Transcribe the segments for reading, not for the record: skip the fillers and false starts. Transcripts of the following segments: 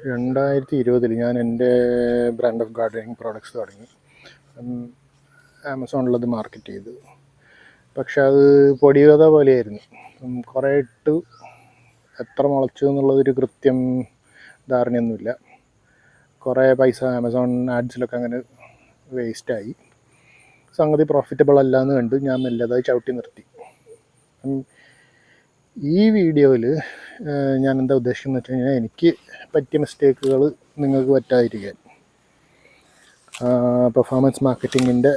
2020 ഞാൻ എൻ്റെ brand of gardening products തുടങ്ങി. ആമസോണിലത് മാർക്കറ്റ് ചെയ്തു. പക്ഷെ അത് പൊടിയത പോലെയായിരുന്നു. കുറേ ഇട്ട് എത്ര മുളച്ചു എന്നുള്ളതൊരു കൃത്യം ധാരണയൊന്നുമില്ല. കുറേ പൈസ ആമസോൺ ആഡ്സിലൊക്കെ അങ്ങനെ വേസ്റ്റായി. സംഗതി പ്രോഫിറ്റബിൾ അല്ല എന്ന് കണ്ട് ഞാൻ മെല്ലതായി ചവിട്ടി നിർത്തി. ഈ വീഡിയോയിൽ ഞാൻ എന്താ ഉദ്ദേശിക്കുന്നത് വെച്ച് കഴിഞ്ഞാൽ, എനിക്ക് പറ്റിയ മിസ്റ്റേക്കുകൾ നിങ്ങൾക്ക് പറ്റാതിരിക്കാൻ, പെർഫോമൻസ് മാർക്കറ്റിങ്ങിൻ്റെ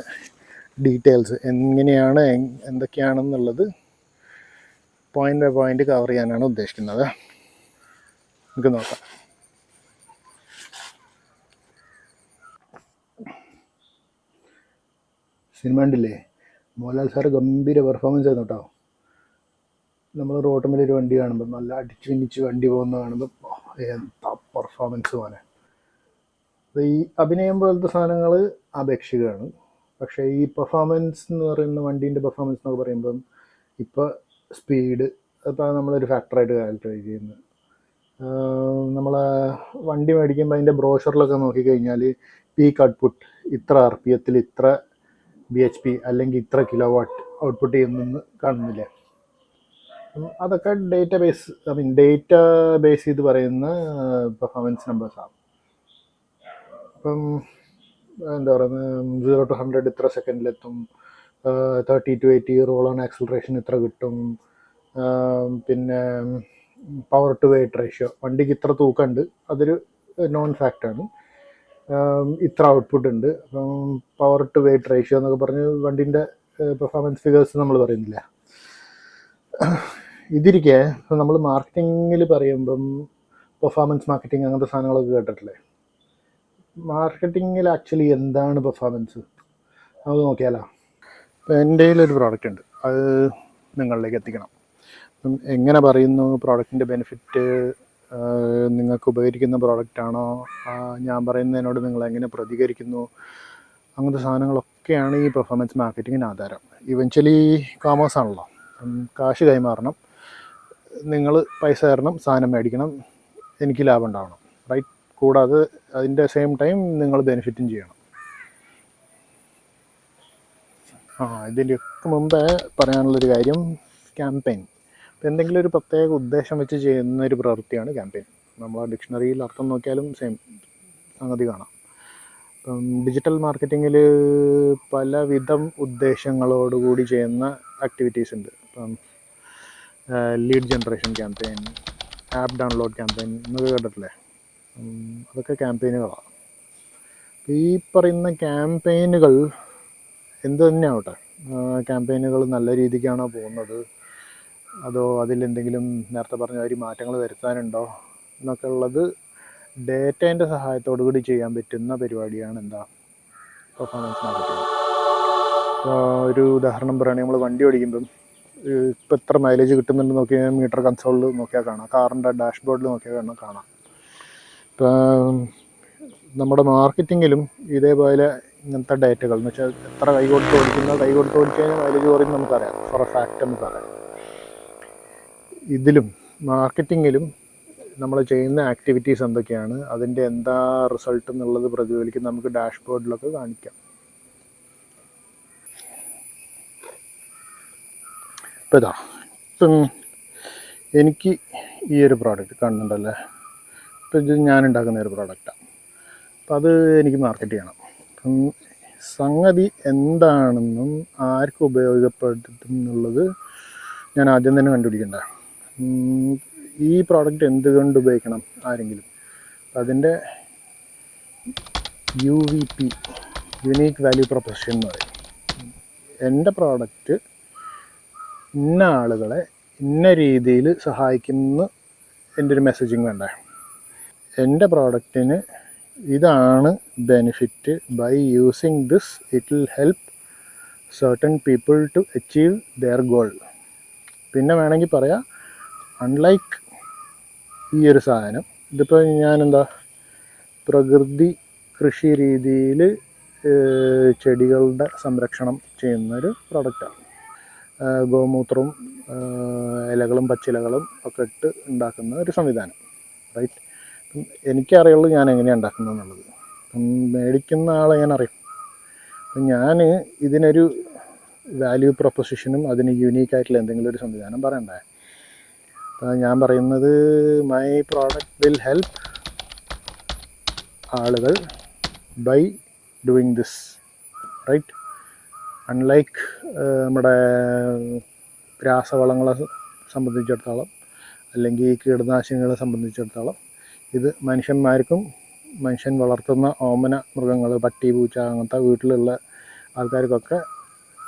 ഡീറ്റെയിൽസ് എങ്ങനെയാണ് എന്തൊക്കെയാണെന്നുള്ളത് പോയിൻ്റ് ബൈ പോയിൻ്റ് കവർ ചെയ്യാനാണ് ഉദ്ദേശിക്കുന്നത്. നമുക്ക് നോക്കാം. സിനിമ ഉണ്ടില്ലേ, മോഹൻലാൽ സാറ് ഗംഭീര പെർഫോമൻസ് ആയിരുന്നു കേട്ടോ. നമ്മൾ റോട്ടുമ്മലൊരു വണ്ടി കാണുമ്പോൾ, നല്ല അടിച്ചു പിന്നിച്ച് വണ്ടി പോകുന്ന കാണുമ്പോൾ എന്താ പെർഫോമൻസ് പോലെ. അപ്പോൾ ഈ അഭിനയം പോലത്തെ സാധനങ്ങൾ അപേക്ഷികമാണ്. പക്ഷേ ഈ പെർഫോമൻസ് എന്ന് പറയുന്ന, വണ്ടീൻ്റെ പെർഫോമൻസ് എന്നൊക്കെ പറയുമ്പം, ഇപ്പോൾ സ്പീഡ് അപ്പോൾ നമ്മളൊരു ഫാക്ടറായിട്ട് കാൽക്കുലേറ്റ് ചെയ്യുന്നത്. നമ്മളെ വണ്ടി മേടിക്കുമ്പോൾ അതിൻ്റെ ബ്രോഷറിലൊക്കെ നോക്കിക്കഴിഞ്ഞാൽ പീക്ക് ഔട്ട്പുട്ട് ഇത്ര RPM ഇത്ര BHP അല്ലെങ്കിൽ ഇത്ര കിലോ വാട്ട് ഔട്ട്പുട്ട് ചെയ്യുന്നെന്ന് കാണുന്നില്ലേ. അതൊക്കെ ഡേറ്റ ബേസ് ചെയ്ത് പറയുന്ന പെർഫോമൻസ് നമ്പേഴ്സാണ്. അപ്പം എന്താ പറയുന്നത്, 0 to 100 ഇത്ര സെക്കൻഡിലെത്തും, 30 to 80 റോൾ ഓൺ ആക്സിലറേഷൻ ഇത്ര കിട്ടും, പിന്നെ പവർ ടു വെയിറ്റ് റേഷ്യോ, വണ്ടിക്ക് ഇത്ര തൂക്കമുണ്ട്, അതൊരു നോൺ ഫാക്റ്റാണ്. ഇത്ര ഔട്ട്പുട്ട് ഉണ്ട്, അപ്പം പവർ ടു വെയിറ്റ് റേഷ്യോ എന്നൊക്കെ പറഞ്ഞ് വണ്ടീൻ്റെ പെർഫോമൻസ് ഫിഗേഴ്സ് നമ്മൾ പറയുന്നില്ല. ഇതിരിക്കെ നമ്മൾ മാർക്കറ്റിങ്ങിൽ പറയുമ്പം പെർഫോമൻസ് മാർക്കറ്റിംഗ് അങ്ങനത്തെ സാധനങ്ങളൊക്കെ കേട്ടിട്ടില്ലേ. മാർക്കറ്റിങ്ങിൽ ആക്ച്വലി എന്താണ് പെർഫോമൻസ്, അത് നോക്കിയാലോ. ഇപ്പം എൻ്റെ കയ്യിലൊരു പ്രോഡക്റ്റ് ഉണ്ട്, അത് നിങ്ങളിലേക്ക് എത്തിക്കണം. അപ്പം എങ്ങനെ പറയുന്നു, പ്രോഡക്റ്റിൻ്റെ ബെനിഫിറ്റ് നിങ്ങൾക്ക് ഉപകരിക്കുന്ന പ്രോഡക്റ്റാണോ, ഞാൻ പറയുന്നതിനോട് നിങ്ങൾ എങ്ങനെ പ്രതികരിക്കുന്നു, അങ്ങനത്തെ സാധനങ്ങളൊക്കെയാണ് ഈ പെർഫോമൻസ് മാർക്കറ്റിങ്ങിന് ആധാരം. ഇവൻച്വലി കോമേഴ്സ് ആണല്ലോ, കാശ് കൈമാറണം, നിങ്ങൾ പൈസ തരണം, സാധനം മേടിക്കണം, എനിക്ക് ലാഭം ഉണ്ടാവണം, റൈറ്റ്. കൂടാതെ അതിൻ്റെ സെയിം ടൈം നിങ്ങൾ ബെനിഫിറ്റും ചെയ്യണം. ഇതിൻ്റെയൊക്കെ മുമ്പേ പറയാനുള്ളൊരു കാര്യം, ക്യാമ്പയിൻ. എന്തെങ്കിലും ഒരു പ്രത്യേക ഉദ്ദേശം വെച്ച് ചെയ്യുന്ന ഒരു പ്രവൃത്തിയാണ് ക്യാമ്പയിൻ. നമ്മൾ ഡിക്ഷണറിയിൽ അർത്ഥം നോക്കിയാലും സെയിം സംഗതി കാണാം. ഇപ്പം ഡിജിറ്റൽ മാർക്കറ്റിങ്ങിൽ പലവിധം ഉദ്ദേശങ്ങളോടുകൂടി ചെയ്യുന്ന ആക്ടിവിറ്റീസ് ഉണ്ട്. ഇപ്പം lead generation campaign, app download campaign എന്നൊക്കെ കേട്ടിട്ടില്ലേ. അതൊക്കെ ക്യാമ്പയിനുകളാണ്. ഈ പറയുന്ന ക്യാമ്പയിനുകൾ എന്ത് തന്നെ ആവട്ടെ, ക്യാമ്പയിനുകൾ നല്ല രീതിക്കാണോ പോകുന്നത്, അതോ അതിലെന്തെങ്കിലും നേരത്തെ പറഞ്ഞ ഒരു മാറ്റങ്ങൾ വരുത്താനുണ്ടോ എന്നൊക്കെ ഉള്ളത് ഡേറ്റേൻ്റെ സഹായത്തോടു കൂടി ചെയ്യാൻ പറ്റുന്ന പരിപാടിയാണ് എന്താ, പെർഫോമൻസ് മാർക്കറ്റിംഗ്. ഒരു ഉദാഹരണം പറയുകയാണെങ്കിൽ, നമ്മൾ വണ്ടി ഓടിക്കുമ്പം ഇപ്പം എത്ര മൈലേജ് കിട്ടുന്നുണ്ട് നോക്കിയാൽ മീറ്റർ കൺസോളിൽ നോക്കിയാൽ കാണാം, കാറിൻ്റെ ഡാഷ്ബോർഡിൽ നോക്കിയാൽ കാണാം. ഇപ്പം നമ്മുടെ മാർക്കറ്റിങ്ങിലും ഇതേപോലെ ഇങ്ങനത്തെ ഡേറ്റകൾ എന്ന് വെച്ചാൽ, എത്ര കൈ കൊടുത്ത് ഓടിച്ചു കഴിഞ്ഞാൽ മൈലേജ് കുറയും നമുക്കറിയാം, ഫോർ എ ഫാക്റ്റ് നമുക്കറിയാം. ഇതിലും മാർക്കറ്റിങ്ങിലും നമ്മൾ ചെയ്യുന്ന ആക്ടിവിറ്റീസ് എന്തൊക്കെയാണ്, അതിൻ്റെ എന്താ റിസൾട്ട് എന്നുള്ളത് പ്രതിഫലിക്കും, നമുക്ക് ഡാഷ്ബോർഡിലൊക്കെ കാണിക്കാം. ഇപ്പം എനിക്ക് ഈ ഒരു പ്രോഡക്റ്റ് കാണുന്നുണ്ടല്ലേ, ഇപ്പം ഇത് ഞാൻ ഉണ്ടാക്കുന്ന ഒരു പ്രോഡക്റ്റാണ്. അപ്പം അത് എനിക്ക് മാർക്കറ്റ് ചെയ്യണം. അപ്പം സംഗതി എന്താണെന്നും ആർക്കും ഉപയോഗപ്പെടുത്തുന്നുള്ളത് ഞാൻ ആദ്യം തന്നെ കണ്ടുപിടിക്കണ്ട. ഈ പ്രോഡക്റ്റ് എന്തുകൊണ്ട് ഉപയോഗിക്കണം ആരെങ്കിലും, അതിൻ്റെ UVP, യുണീക്ക് വാല്യൂ പ്രൊപ്പോസിഷൻ എന്ന് പറയും. എൻ്റെ പ്രോഡക്റ്റ് ഇന്ന ആളുകളെ ഇന്ന രീതിയിൽ സഹായിക്കുന്ന എൻ്റെ ഒരു മെസ്സേജിങ് വേണ്ടേ. എൻ്റെ പ്രോഡക്റ്റിന് ഇതാണ് benefit, by using this it will help certain people to achieve their goal. പിന്നെ വേണമെങ്കിൽ പറയാം, അൺലൈക്ക് ഈ ഒരു സാധനം, ഇതിപ്പോൾ ഞാനെന്താ പ്രകൃതി കൃഷി രീതിയിൽ ചെടികളുടെ സംരക്ഷണം ചെയ്യുന്നൊരു പ്രൊഡക്റ്റാണ്. ഗോമൂത്രവും ഇലകളും പച്ചിലകളും ഒക്കെ ഇട്ട് ഉണ്ടാക്കുന്ന ഒരു സംവിധാനം, റൈറ്റ്. എനിക്കറിയുള്ളൂ ഞാൻ എങ്ങനെയാണ് ഉണ്ടാക്കുന്നത് എന്നുള്ളത്. മേടിക്കുന്ന ആളെ ഞാൻ അറിയും. ഞാൻ ഇതിനൊരു വാല്യൂ പ്രൊപ്പോസിഷനും അതിന് യൂണീക്കായിട്ടുള്ള എന്തെങ്കിലും ഒരു സംവിധാനം പറയണ്ടേ. ഞാൻ പറയുന്നത് മൈ പ്രോഡക്റ്റ് വിൽ ഹെൽപ്പ് ആളുകൾ by doing this, right. Unlike നമ്മുടെ രാസവളങ്ങളെ സംബന്ധിച്ചിടത്തോളം അല്ലെങ്കിൽ കീടനാശിനികളെ സംബന്ധിച്ചിടത്തോളം ഇത് മനുഷ്യന്മാർക്കും മനുഷ്യൻ വളർത്തുന്ന ഓമന മൃഗങ്ങൾ, പട്ടി, പൂച്ച, അങ്ങനത്തെ വീട്ടിലുള്ള ആൾക്കാർക്കൊക്കെ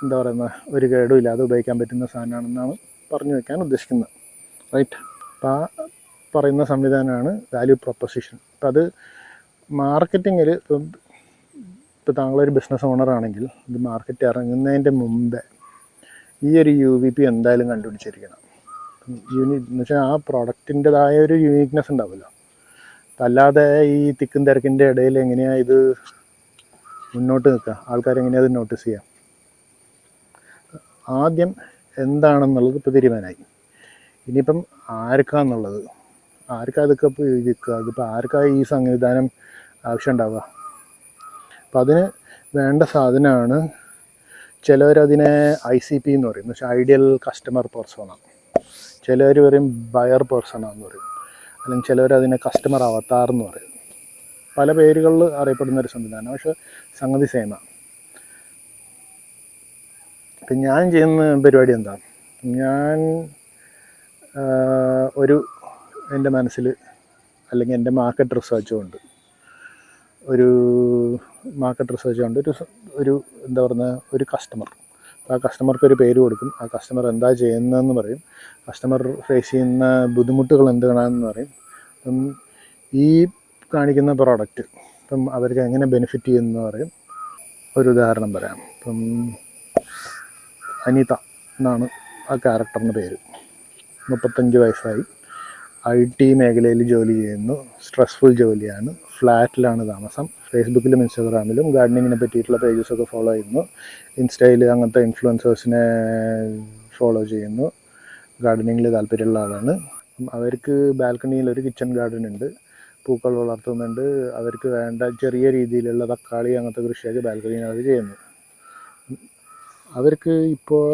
എന്താ പറയുന്ന ഒരു കേടും ഇല്ലാതെ ഉപയോഗിക്കാൻ പറ്റുന്ന സാധനമാണെന്നാണ് പറഞ്ഞു വയ്ക്കാൻ ഉദ്ദേശിക്കുന്നത്, റൈറ്റ്. അപ്പം ആ പറയുന്ന സംവിധാനമാണ് വാല്യൂ പ്രൊപ്പോസിഷൻ. അപ്പം അത് മാർക്കറ്റിങ്ങിൽ ഇപ്പോൾ താങ്കളൊരു ബിസിനസ് ഓണറാണെങ്കിൽ ഇത് മാർക്കറ്റ് ഇറങ്ങുന്നതിൻ്റെ മുമ്പേ ഈ ഒരു UVP എന്തായാലും കണ്ടുപിടിച്ചിരിക്കണം. എന്ന് വെച്ചാൽ ആ പ്രോഡക്റ്റിൻ്റെതായ ഒരു യൂണിക്നെസ് ഉണ്ടാവുമല്ലോ. അല്ലാതെ ഈ തിക്കും തിരക്കിൻ്റെ ഇടയിൽ എങ്ങനെയാണ് ഇത് മുന്നോട്ട് നിൽക്കുക, ആൾക്കാരെങ്ങനെയാണ് അത് നോട്ടീസ് ചെയ്യുക? ആദ്യം എന്താണെന്നുള്ളത് ഇപ്പോൾ തീരുമാനമായി. ഇനിയിപ്പം ആർക്കാന്നുള്ളത്, ആർക്കാതൊക്കെ ഇപ്പോൾ വിൽക്കുക, അതിപ്പോൾ ആർക്കാ ഈ സംവിധാനം ആവശ്യം ഉണ്ടാവുക? അപ്പം അതിന് വേണ്ട സാധനമാണ്, ചിലവരതിനെ ICP എന്ന് പറയും, എന്ന് വെച്ചാൽ ഐഡിയൽ കസ്റ്റമർ പേഴ്സണ. ചിലവർ പറയും ബയർ പേഴ്സണ എന്ന് പറയും, അല്ലെങ്കിൽ ചിലവരതിനെ കസ്റ്റമർ അവതാർ എന്ന് പറയും. പല പേരുകളിൽ അറിയപ്പെടുന്ന ഒരു സംവിധാനം, പക്ഷെ സംഗതി സെയിമാണ്. ഇപ്പം ഞാൻ ചെയ്യുന്ന പരിപാടി എന്താണ്, ഞാൻ എൻ്റെ മനസ്സിൽ അല്ലെങ്കിൽ എൻ്റെ മാർക്കറ്റ് റിസർച്ച് കൊണ്ട് ഒരു എന്താ പറയുക ഒരു കസ്റ്റമർ, ആ കസ്റ്റമർക്ക് ഒരു പേര് കൊടുക്കും. ആ കസ്റ്റമർ എന്താ ചെയ്യുന്നതെന്ന് പറയും, കസ്റ്റമർ ഫേസ് ചെയ്യുന്ന ബുദ്ധിമുട്ടുകൾ എന്താണെന്ന് പറയും. അപ്പം ഈ കാണിക്കുന്ന പ്രോഡക്റ്റ് ഇപ്പം അവർക്ക് എങ്ങനെ ബെനിഫിറ്റ് ചെയ്യുമെന്ന് പറയും. ഒരു ഉദാഹരണം പറയാം. ഇപ്പം അനിത എന്നാണ് ആ ക്യാരക്ടറിൻ്റെ പേര്. 35 വയസ്സായി, IT മേഖലയിൽ ജോലി ചെയ്യുന്നു, സ്ട്രെസ്ഫുൾ ജോലിയാണ്, ഫ്ലാറ്റിലാണ് താമസം. ഫേസ്ബുക്കിലും ഇൻസ്റ്റാഗ്രാമിലും ഗാർഡനിങ്ങിനെ പറ്റിയിട്ടുള്ള പേജസൊക്കെ ഫോളോ ചെയ്യുന്നു, ഇൻസ്റ്റയിൽ അങ്ങനത്തെ ഇൻഫ്ലുവൻസേഴ്സിനെ ഫോളോ ചെയ്യുന്നു, ഗാർഡനിങ്ങിൽ താല്പര്യമുള്ള ആളാണ്. അവർക്ക് ബാൽക്കണിയിൽ ഒരു കിച്ചൺ ഗാർഡൻ ഉണ്ട്, പൂക്കൾ വളർത്തുന്നുണ്ട്, അവർക്ക് വേണ്ട ചെറിയ രീതിയിലുള്ള തക്കാളി അങ്ങനത്തെ കൃഷിയൊക്കെ ബാൽക്കണിയിൽ അവർ ചെയ്യുന്നു. അവർക്ക് ഇപ്പോൾ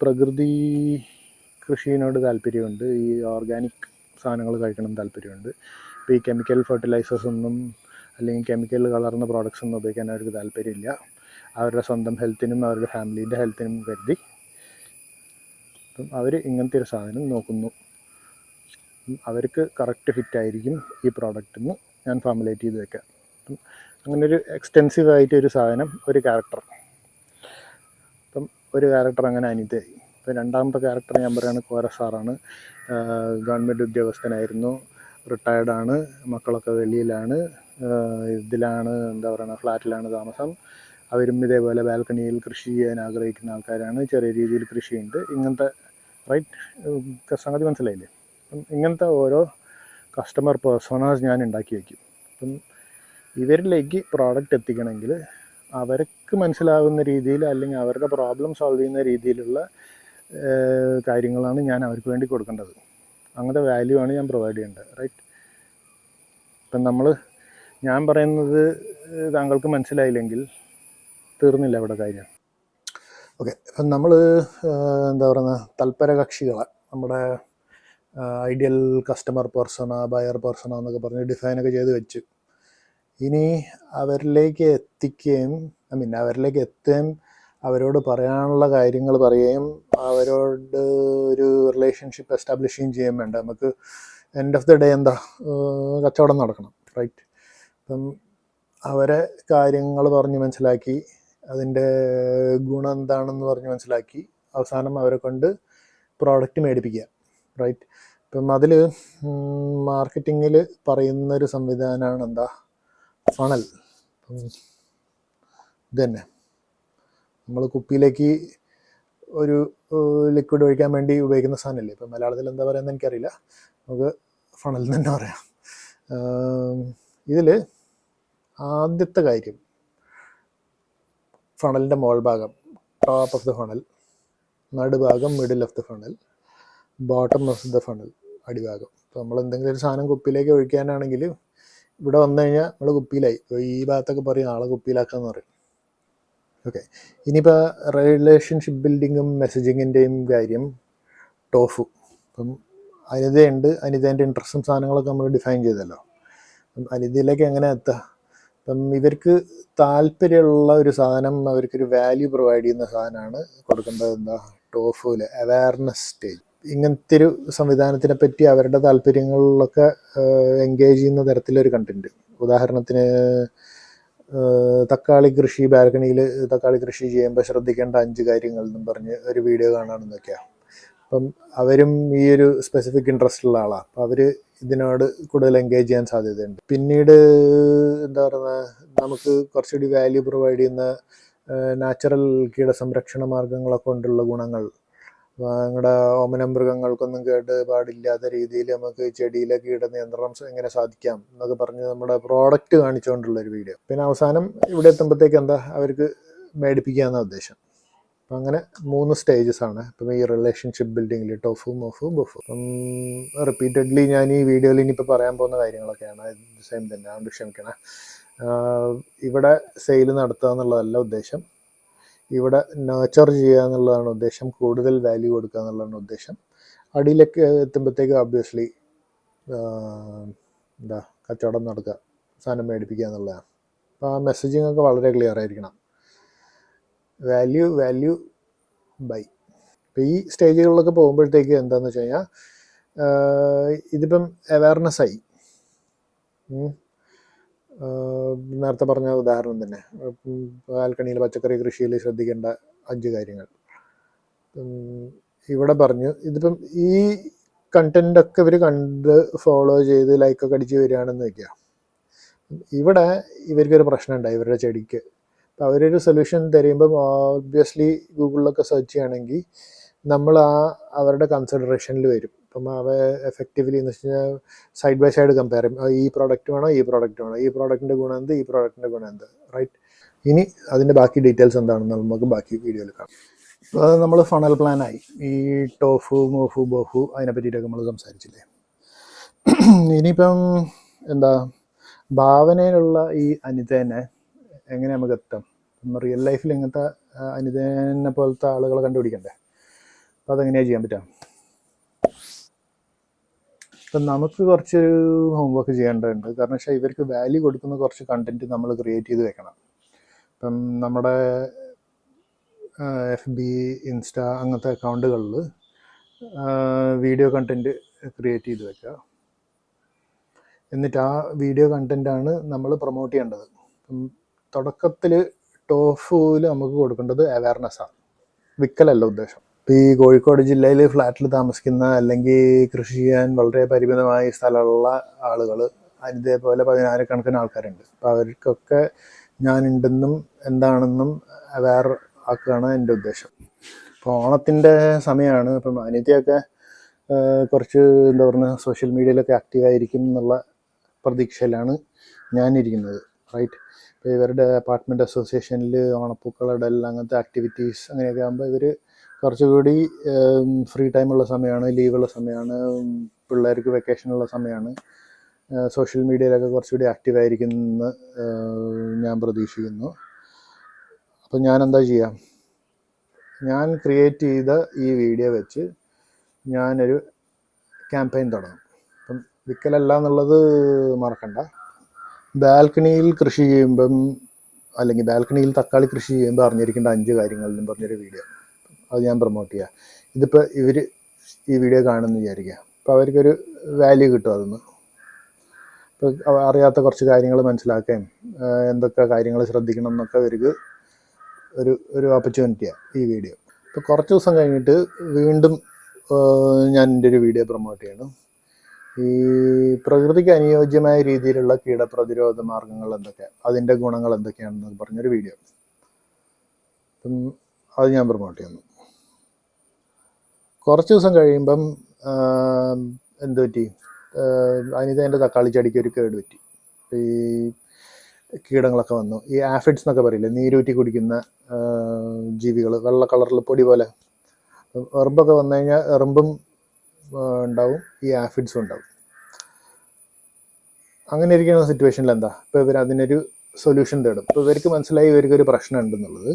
പ്രകൃതി കൃഷിയോട് താല്പര്യമുണ്ട്, ഈ ഓർഗാനിക് സാധനങ്ങൾ കഴിക്കണം താല്പര്യമുണ്ട്. ഇപ്പോൾ ഈ കെമിക്കൽ ഫെർട്ടിലൈസേഴ്സ് ഒന്നും അല്ലെങ്കിൽ കെമിക്കൽ കളർന്ന പ്രോഡക്റ്റ്സ് ഒന്നും ഉപയോഗിക്കാൻ അവർക്ക് താല്പര്യമില്ല. അവരുടെ സ്വന്തം ഹെൽത്തിനും അവരുടെ ഫാമിലീൻ്റെ ഹെൽത്തിനും കരുതി അപ്പം അവർ ഇങ്ങനത്തെ ഒരു സാധനം നോക്കുന്നു. അവർക്ക് കറക്റ്റ് ഫിറ്റായിരിക്കും ഈ പ്രോഡക്റ്റിന് ഞാൻ ഫോർമുലേറ്റ് ചെയ്ത് വെക്കാം. അങ്ങനെ ഒരു എക്സ്റ്റെൻസീവായിട്ട് ഒരു സാധനം, ഒരു ക്യാരക്ടർ. അപ്പം ഒരു ക്യാരക്ടർ അങ്ങനെ അനിതയായി. ഇപ്പം രണ്ടാമത്തെ ക്യാരക്ടർ ഞാൻ പറയുകയാണ് കോരസാറാണ്. ഗവൺമെൻറ് ഉദ്യോഗസ്ഥനായിരുന്നു, റിട്ടയർഡാണ്, മക്കളൊക്കെ വെളിയിലാണ്, ഇതിലാണ് എന്താ പറയുക ഫ്ലാറ്റിലാണ് താമസം. അവരും ഇതേപോലെ ബാൽക്കണിയിൽ കൃഷി ചെയ്യാൻ ആഗ്രഹിക്കുന്ന ആൾക്കാരാണ്, ചെറിയ രീതിയിൽ കൃഷിയുണ്ട്. ഇങ്ങനത്തെ റൈറ്റ് സംഗതി മനസ്സിലായില്ലേ? ഇങ്ങനത്തെ ഓരോ കസ്റ്റമർ പേഴ്സോണാസ് ഞാൻ ഉണ്ടാക്കി വയ്ക്കും. അപ്പം ഇവരിലേക്ക് പ്രോഡക്റ്റ് എത്തിക്കണമെങ്കിൽ അവർക്ക് മനസ്സിലാകുന്ന രീതിയിൽ അല്ലെങ്കിൽ അവരുടെ പ്രോബ്ലം സോൾവ് ചെയ്യുന്ന രീതിയിലുള്ള കാര്യങ്ങളാണ് ഞാൻ അവർക്ക് വേണ്ടി കൊടുക്കേണ്ടത്. അങ്ങനത്തെ വാല്യൂ ആണ് ഞാൻ പ്രൊവൈഡ് ചെയ്യേണ്ടത്, റൈറ്റ്. ഇപ്പം ഞാൻ പറയുന്നത് താങ്കൾക്ക് മനസ്സിലായില്ലെങ്കിൽ തീർന്നില്ല അവിടെ കാര്യം. ഓക്കെ, ഇപ്പം നമ്മൾ എന്താ പറയുക തൽപര കക്ഷികളെ നമ്മുടെ ideal customer persona, buyer persona എന്നൊക്കെ പറഞ്ഞ് ഡിഫൈനൊക്കെ ചെയ്ത് വെച്ച് ഇനി അവരിലേക്ക് എത്തിക്കുകയും അവരിലേക്ക് എത്തുകയും അവരോട് പറയാനുള്ള കാര്യങ്ങൾ പറയുകയും അവരോട് ഒരു റിലേഷൻഷിപ്പ് എസ്റ്റാബ്ലിഷ് ചെയ്യുകയും വേണ്ട. നമുക്ക് എൻഡ് ഓഫ് ദി ഡേ കച്ചവടം നടക്കണം, റൈറ്റ്. അപ്പം അവരെ കാര്യങ്ങൾ പറഞ്ഞ് മനസ്സിലാക്കി അതിൻ്റെ ഗുണം എന്താണെന്ന് പറഞ്ഞ് മനസ്സിലാക്കി അവസാനം അവരെ കൊണ്ട് പ്രോഡക്റ്റ് മേടിപ്പിക്കുക, റൈറ്റ്. ഇപ്പം അതിൽ മാർക്കറ്റിങ്ങിൽ പറയുന്നൊരു സംവിധാനമാണ് ഫണൽ. ഇതന്നെ നമ്മൾ കുപ്പിയിലേക്ക് ഒരു ലിക്വിഡ് ഒഴിക്കാൻ വേണ്ടി ഉപയോഗിക്കുന്ന സാധനമല്ലേ. ഇപ്പം മലയാളത്തിൽ എന്താ പറയുന്നത് എനിക്കറിയില്ല, നമുക്ക് ഫണൽ തന്നെ പറയാം. ഇതിൽ ആദ്യത്തെ കാര്യം ഫണലിൻ്റെ മോൾ ഭാഗം, top of the funnel, Nadubhagam middle of the funnel, bottom of the funnel അടിഭാഗം. അപ്പോൾ നമ്മൾ എന്തെങ്കിലും ഒരു സാധനം കുപ്പിയിലേക്ക് ഒഴിക്കാനാണെങ്കിൽ ഇവിടെ വന്നു കഴിഞ്ഞാൽ നമ്മൾ കുപ്പിയിലായി. ഇപ്പോൾ ഈ ഭാഗത്തൊക്കെ പറയും ആളെ കുപ്പിയിലാക്കാന്ന് പറയും. ഓക്കെ, ഇനിയിപ്പോൾ റിലേഷൻഷിപ്പ് ബിൽഡിങ്ങും മെസ്സേജിങ്ങിൻ്റെയും കാര്യം ടോഫു. അപ്പം അനിതയുണ്ട്, അനിതേൻ്റെ ഇൻട്രസ്റ്റും സാധനങ്ങളൊക്കെ നമ്മൾ ഡിഫൈൻ ചെയ്തല്ലോ. അപ്പം അനിതയിലേക്ക് എങ്ങനെ എത്തുക? അപ്പം ഇവർക്ക് താല്പര്യമുള്ള ഒരു സാധനം, അവർക്കൊരു വാല്യൂ പ്രൊവൈഡ് ചെയ്യുന്ന സാധനമാണ് കൊടുക്കേണ്ടത്. എന്താ? ടോഫുവിൽ അവയർനെസ് സ്റ്റേജ്. ഇങ്ങനത്തെ ഒരു സംവിധാനത്തിനെ പറ്റി അവരുടെ താല്പര്യങ്ങളിലൊക്കെ എൻഗേജ് ചെയ്യുന്ന തരത്തിലൊരു കണ്ടൻറ്റ്. ഉദാഹരണത്തിന് തക്കാളി കൃഷി, ബാൽക്കണിയിൽ തക്കാളി കൃഷി ചെയ്യുമ്പോൾ ശ്രദ്ധിക്കേണ്ട 5 കാര്യങ്ങൾ എന്നും പറഞ്ഞ് ഒരു വീഡിയോ കാണാമെന്നൊക്കെയാണ്. അപ്പം അവരും ഈ ഒരു സ്പെസിഫിക് ഇൻട്രസ്റ്റ് ഉള്ള ആളാണ്. അപ്പം അവർ ഇതിനോട് കൂടുതൽ എൻഗേജ് ചെയ്യാൻ സാധ്യതയുണ്ട്. പിന്നീട് എന്താ പറയുക, നമുക്ക് കുറച്ചുകൂടി വാല്യൂ പ്രൊവൈഡ് ചെയ്യുന്ന നാച്ചുറൽ കീടസംരക്ഷണ മാർഗങ്ങളെ കൊണ്ടുള്ള ഗുണങ്ങൾ, ഞങ്ങളുടെ ഓമന മൃഗങ്ങൾക്കൊന്നും കേട് പാടില്ലാത്ത രീതിയിൽ നമുക്ക് ചെടിയിലെ കീടനിയന്ത്രണം എങ്ങനെ സാധിക്കാം എന്നൊക്കെ പറഞ്ഞ് നമ്മുടെ പ്രോഡക്റ്റ് കാണിച്ചുകൊണ്ടുള്ളൊരു വീഡിയോ. പിന്നെ അവസാനം ഇവിടെ എത്തുമ്പോഴത്തേക്ക് എന്താ, അവർക്ക് മേടിപ്പിക്കാമെന്ന ഉദ്ദേശം. അപ്പം അങ്ങനെ 3 സ്റ്റേജസ് ആണ് ഇപ്പം ഈ റിലേഷൻഷിപ്പ് ബിൽഡിങ്ങിൽ, ടോഫു, മോഫു, ബൊഫു. അപ്പം റിപ്പീറ്റഡ്ലി ഞാൻ ഈ വീഡിയോയിൽ ഇനിയിപ്പോൾ പറയാൻ പോകുന്ന കാര്യങ്ങളൊക്കെയാണ് സെയിം തന്നെ, അതുകൊണ്ട് ക്ഷമിക്കണം. ഇവിടെ സെയിൽ നടത്തുക എന്നുള്ളതല്ല ഉദ്ദേശം, ഇവിടെ നർച്ചർ ചെയ്യുക എന്നുള്ളതാണ് ഉദ്ദേശം, കൂടുതൽ വാല്യൂ കൊടുക്കുക എന്നുള്ളതാണ് ഉദ്ദേശം. അടിയിലേക്ക് എത്തുമ്പോഴത്തേക്ക് ഒബ്വിയസ്ലി എന്താ, കച്ചവടം നടക്കുക, സാധനം മേടിപ്പിക്കുക എന്നുള്ളതാണ്. അപ്പോൾ ആ മെസ്സേജിങ് ഒക്കെ വളരെ ക്ലിയർ ആയിരിക്കണം. Value, value, by. ഇപ്പോൾ ഈ സ്റ്റേജുകളിലൊക്കെ പോകുമ്പോഴത്തേക്ക് എന്താണെന്ന് വെച്ച് കഴിഞ്ഞാൽ, ഇതിപ്പം അവയർനെസ് ആയി. നേരത്തെ പറഞ്ഞ ഉദാഹരണം തന്നെ, ബാൽക്കണിയിൽ പച്ചക്കറി കൃഷിയിൽ ശ്രദ്ധിക്കേണ്ട 5 കാര്യങ്ങൾ ഇവിടെ പറഞ്ഞു. ഇതിപ്പം ഈ കണ്ടൻറ്റൊക്കെ ഇവർ കണ്ട് ഫോളോ ചെയ്ത് ലൈക്കൊക്കെ അടിച്ച് വരികയാണെന്ന് വയ്ക്കുക. ഇവിടെ ഇവർക്കൊരു പ്രശ്നം ഉണ്ടായി ഇവരുടെ ചെടിക്ക്. അപ്പോൾ അവരൊരു സൊല്യൂഷൻ തരുമ്പം ഓബ്വിയസ്ലി ഗൂഗിളിലൊക്കെ സെർച്ച് ചെയ്യുകയാണെങ്കിൽ നമ്മൾ അവരുടെ കൺസിഡറേഷനിൽ വരും. അപ്പം അവ എഫക്റ്റീവ്ലി എന്ന് വെച്ച് കഴിഞ്ഞാൽ സൈഡ് ബൈ സൈഡ് കമ്പയർ ചെയ്യും. ഈ പ്രോഡക്റ്റ് വേണോ, ഈ പ്രോഡക്റ്റ് വേണോ, ഈ പ്രോഡക്റ്റിൻ്റെ ഗുണം എന്ത്, ഈ പ്രോഡക്റ്റിൻ്റെ ഗുണം എന്ത്, റൈറ്റ്? ഇനി അതിൻ്റെ ബാക്കി ഡീറ്റെയിൽസ് എന്താണെന്ന് നമുക്ക് ബാക്കി വീഡിയോയിൽ കാണാം. അപ്പോൾ നമ്മൾ ഫണൽ പ്ലാനായി, ഈ ടോഫു, മോഫു, ബോഫു അതിനെ പറ്റിയിട്ടൊക്കെ നമ്മൾ സംസാരിച്ചില്ലേ. ഇനിയിപ്പം എന്താ, ഭാവനയിലുള്ള ഈ അനിതേനെ എങ്ങനെ നമുക്ക് എത്താം? റിയൽ ലൈഫിൽ ഇങ്ങനത്തെ അനിതേനെ പോലത്തെ ആളുകളെ കണ്ടുപിടിക്കണ്ടേ? അപ്പോൾ അതെങ്ങനെയാണ് ചെയ്യാൻ പറ്റുക? ഇപ്പം നമുക്ക് കുറച്ച് ഹോംവർക്ക് ചെയ്യേണ്ടതുണ്ട്. കാരണം വെച്ചാൽ ഇവർക്ക് വാല്യൂ കൊടുക്കുന്ന കുറച്ച് കണ്ടൻറ്റ് നമ്മൾ ക്രിയേറ്റ് ചെയ്ത് വെക്കണം. ഇപ്പം നമ്മുടെ FB, ഇൻസ്റ്റ അങ്ങനത്തെ അക്കൗണ്ടുകളിൽ വീഡിയോ കണ്ടൻറ്റ് ക്രിയേറ്റ് ചെയ്ത് വെക്കുക. എന്നിട്ട് ആ വീഡിയോ കണ്ടൻറ്റാണ് നമ്മൾ പ്രൊമോട്ട് ചെയ്യേണ്ടത്. തുടക്കത്തിൽ ടോഫുവിൽ നമുക്ക് കൊടുക്കേണ്ടത് അവയർനെസ്സാണ്, വിൽക്കലല്ല ഉദ്ദേശം. ഇപ്പോൾ ഈ കോഴിക്കോട് ജില്ലയിൽ ഫ്ലാറ്റിൽ താമസിക്കുന്ന അല്ലെങ്കിൽ കൃഷി ചെയ്യാൻ വളരെ പരിമിതമായ സ്ഥലമുള്ള ആളുകൾ ഇതേപോലെ 16 കണക്കിന് ആൾക്കാരുണ്ട്. അപ്പോൾ അവർക്കൊക്കെ ഞാനുണ്ടെന്നും എന്താണെന്നും അവയർ ആക്കുകയാണ് എൻ്റെ ഉദ്ദേശം. ഇപ്പോൾ ഓണത്തിൻ്റെ സമയമാണ്. ഇപ്പം അനിത്യയൊക്കെ കുറച്ച് എന്താ പറയുക, സോഷ്യൽ മീഡിയയിലൊക്കെ ആക്റ്റീവായിരിക്കും എന്നുള്ള പ്രതീക്ഷയിലാണ് ഞാനിരിക്കുന്നത്, റൈറ്റ്? ഇപ്പോൾ ഇവരുടെ അപ്പാർട്ട്മെൻറ്റ് അസോസിയേഷനിൽ ഓണപ്പൂക്കളിടൽ അങ്ങനത്തെ ആക്ടിവിറ്റീസ് അങ്ങനെയൊക്കെ ആകുമ്പോൾ ഇവർ കുറച്ചുകൂടി ഫ്രീ ടൈമുള്ള സമയമാണ്, ലീവുള്ള സമയമാണ്, പിള്ളേർക്ക് വെക്കേഷനുള്ള സമയമാണ്. സോഷ്യൽ മീഡിയയിലൊക്കെ കുറച്ചുകൂടി ആക്റ്റീവായിരിക്കുമെന്ന് ഞാൻ പ്രതീക്ഷിക്കുന്നു. അപ്പം ഞാൻ എന്താ ചെയ്യാം, ഞാൻ ക്രിയേറ്റ് ചെയ്ത ഈ വീഡിയോ വെച്ച് ഞാനൊരു ക്യാമ്പയിൻ തുടങ്ങും. അപ്പം വിൽക്കലല്ല എന്നുള്ളത് മറക്കണ്ട. ബാൽക്കണിയിൽ കൃഷി ചെയ്യുമ്പം, അല്ലെങ്കിൽ ബാൽക്കണിയിൽ തക്കാളി കൃഷി ചെയ്യുമ്പോൾ അറിഞ്ഞിരിക്കേണ്ട 5 കാര്യങ്ങളെന്നും പറഞ്ഞൊരു വീഡിയോ, അത് ഞാൻ പ്രൊമോട്ട് ചെയ്യുക. ഇതിപ്പോൾ ഇവർ ഈ വീഡിയോ കാണുമെന്ന് വിചാരിക്കുക. അപ്പോൾ അവർക്കൊരു വാല്യൂ കിട്ടും അതിൽ നിന്ന്. ഇപ്പോൾ അറിയാത്ത കുറച്ച് കാര്യങ്ങൾ മനസ്സിലാക്കുകയും എന്തൊക്കെ കാര്യങ്ങൾ ശ്രദ്ധിക്കണം എന്നൊക്കെ അവർക്ക് ഒരു ഓപ്പർച്യൂണിറ്റിയാണ് ഈ വീഡിയോ. ഇപ്പോൾ കുറച്ച് ദിവസം കഴിഞ്ഞിട്ട് വീണ്ടും ഞാൻ എൻ്റെ ഒരു വീഡിയോ പ്രൊമോട്ട് ചെയ്യണം. ഈ പ്രകൃതിക്ക് അനുയോജ്യമായ രീതിയിലുള്ള കീടപ്രതിരോധ മാർഗങ്ങൾ എന്തൊക്കെ, അതിൻ്റെ ഗുണങ്ങൾ എന്തൊക്കെയാണെന്ന് പറഞ്ഞൊരു വീഡിയോ, അപ്പം അത് ഞാൻ പ്രൊമോട്ട് ചെയ്യുന്നു. കുറച്ച് ദിവസം കഴിയുമ്പം എന്ത് പറ്റി, അതിൻ്റെ തക്കാളി ചെടിക്ക് ഒരു കേട് പറ്റി. ഈ കീടങ്ങളൊക്കെ വന്നു. ഈ ആഫിഡ്സ് എന്നൊക്കെ പറയില്ലേ, നീരൂറ്റി കുടിക്കുന്ന ജീവികൾ, വെള്ള കളറിൽ പൊടി പോലെ. എറുമ്പൊക്കെ വന്നു കഴിഞ്ഞാൽ എറുമ്പും ഉണ്ടാവും, ഈ ആഫിഡ്സും ഉണ്ടാവും. അങ്ങനെ ഇരിക്കുന്ന സിറ്റുവേഷനിൽ എന്താ, ഇപ്പോൾ ഇവർ അതിനൊരു സൊല്യൂഷൻ തേടും. ഇപ്പോൾ ഇവർക്ക് മനസ്സിലായി ഇവർക്കൊരു പ്രശ്നം ഉണ്ടെന്നുള്ളത്.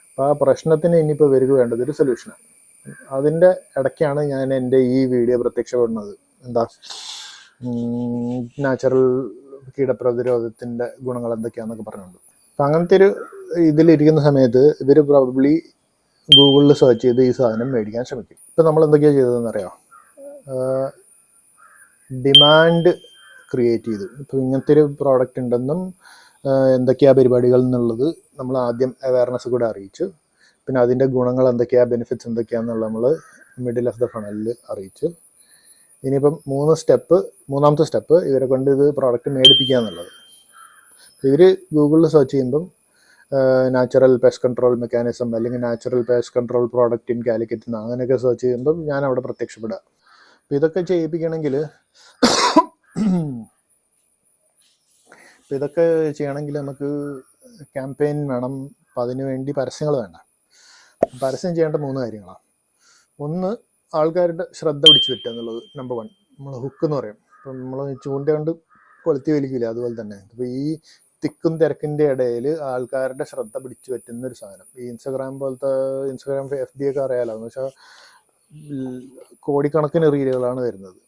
അപ്പോൾ ആ പ്രശ്നത്തിന് ഇനിയിപ്പോൾ ഇവർക്ക് വേണ്ടത് ഒരു സൊല്യൂഷനാണ്. അതിൻ്റെ ഇടയ്ക്കാണ് ഞാൻ എൻ്റെ ഈ വീഡിയോ പ്രത്യക്ഷപ്പെടുന്നത്. എന്താ, നാച്ചുറൽ കീടപ്രതിരോധത്തിൻ്റെ ഗുണങ്ങൾ എന്തൊക്കെയാണെന്നൊക്കെ പറഞ്ഞുകൊണ്ട്. അപ്പം അങ്ങനത്തെ ഒരു ഇതിലിരിക്കുന്ന സമയത്ത് ഇവർ പ്രോബബ്ലി ഗൂഗിളിൽ സെർച്ച് ചെയ്ത് ഈ സാധനം മേടിക്കാൻ ശ്രമിക്കും. ഇപ്പം നമ്മൾ എന്തൊക്കെയാണ് ചെയ്തതെന്ന് അറിയാം, ഡിമാൻഡ് ക്രിയേറ്റ് ചെയ്തു. ഇപ്പോൾ ഇങ്ങനത്തെ ഒരു പ്രോഡക്റ്റ് ഉണ്ടെന്നും എന്തൊക്കെയാണ് പരിപാടികൾ എന്നുള്ളത് നമ്മൾ ആദ്യം അവയർനെസ് കൂടെ അറിയിച്ചു. പിന്നെ അതിൻ്റെ ഗുണങ്ങൾ എന്തൊക്കെയാണ്, ബെനിഫിറ്റ്സ് എന്തൊക്കെയാണെന്നുള്ള നമ്മൾ മിഡിൽ ഓഫ് ദ ഫണലിൽ അറിയിച്ചു. ഇനിയിപ്പം മൂന്നാമത്തെ സ്റ്റെപ്പ് ഇവരെ കൊണ്ട് ഇത് പ്രോഡക്റ്റ് മേടിപ്പിക്കുക എന്നുള്ളത്. ഇവർ ഗൂഗിളിൽ സെർച്ച് ചെയ്യുമ്പം നാച്ചുറൽ പെസ്റ്റ് കൺട്രോൾ മെക്കാനിസം അല്ലെങ്കിൽ natural pest control product in Calicut എന്ന് അങ്ങനെയൊക്കെ സെർച്ച് ചെയ്യുമ്പം ഞാൻ അവിടെ പ്രത്യക്ഷപ്പെടുക. അപ്പോൾ ഇതൊക്കെ ചെയ്യിപ്പിക്കണമെങ്കിൽ നമുക്ക് ക്യാമ്പയിൻ വേണം. അപ്പം അതിനു വേണ്ടി പരസ്യങ്ങൾ വേണ്ട. പരസ്യം ചെയ്യേണ്ട 3 കാര്യങ്ങളാണ്. ഒന്ന്, ആൾക്കാരുടെ ശ്രദ്ധ പിടിച്ചു പറ്റുക എന്നുള്ളത് നമ്പർ 1. നമ്മൾ ഹുക്ക് എന്ന് പറയും. ഇപ്പം നമ്മൾ ചൂണ്ട കൊണ്ട് കൊളുത്തി വലിക്കില്ല, അതുപോലെ തന്നെ ഇപ്പോൾ ഈ തിക്കും തിരക്കിൻ്റെ ഇടയിൽ ആൾക്കാരുടെ ശ്രദ്ധ പിടിച്ചു പറ്റുന്ന ഒരു സാധനം. ഈ ഇൻസ്റ്റഗ്രാം FB ഒക്കെ അറിയാലോ. എന്ന് വെച്ചാൽ കോടിക്കണക്കിന് റീലുകളാണ് വരുന്നത്.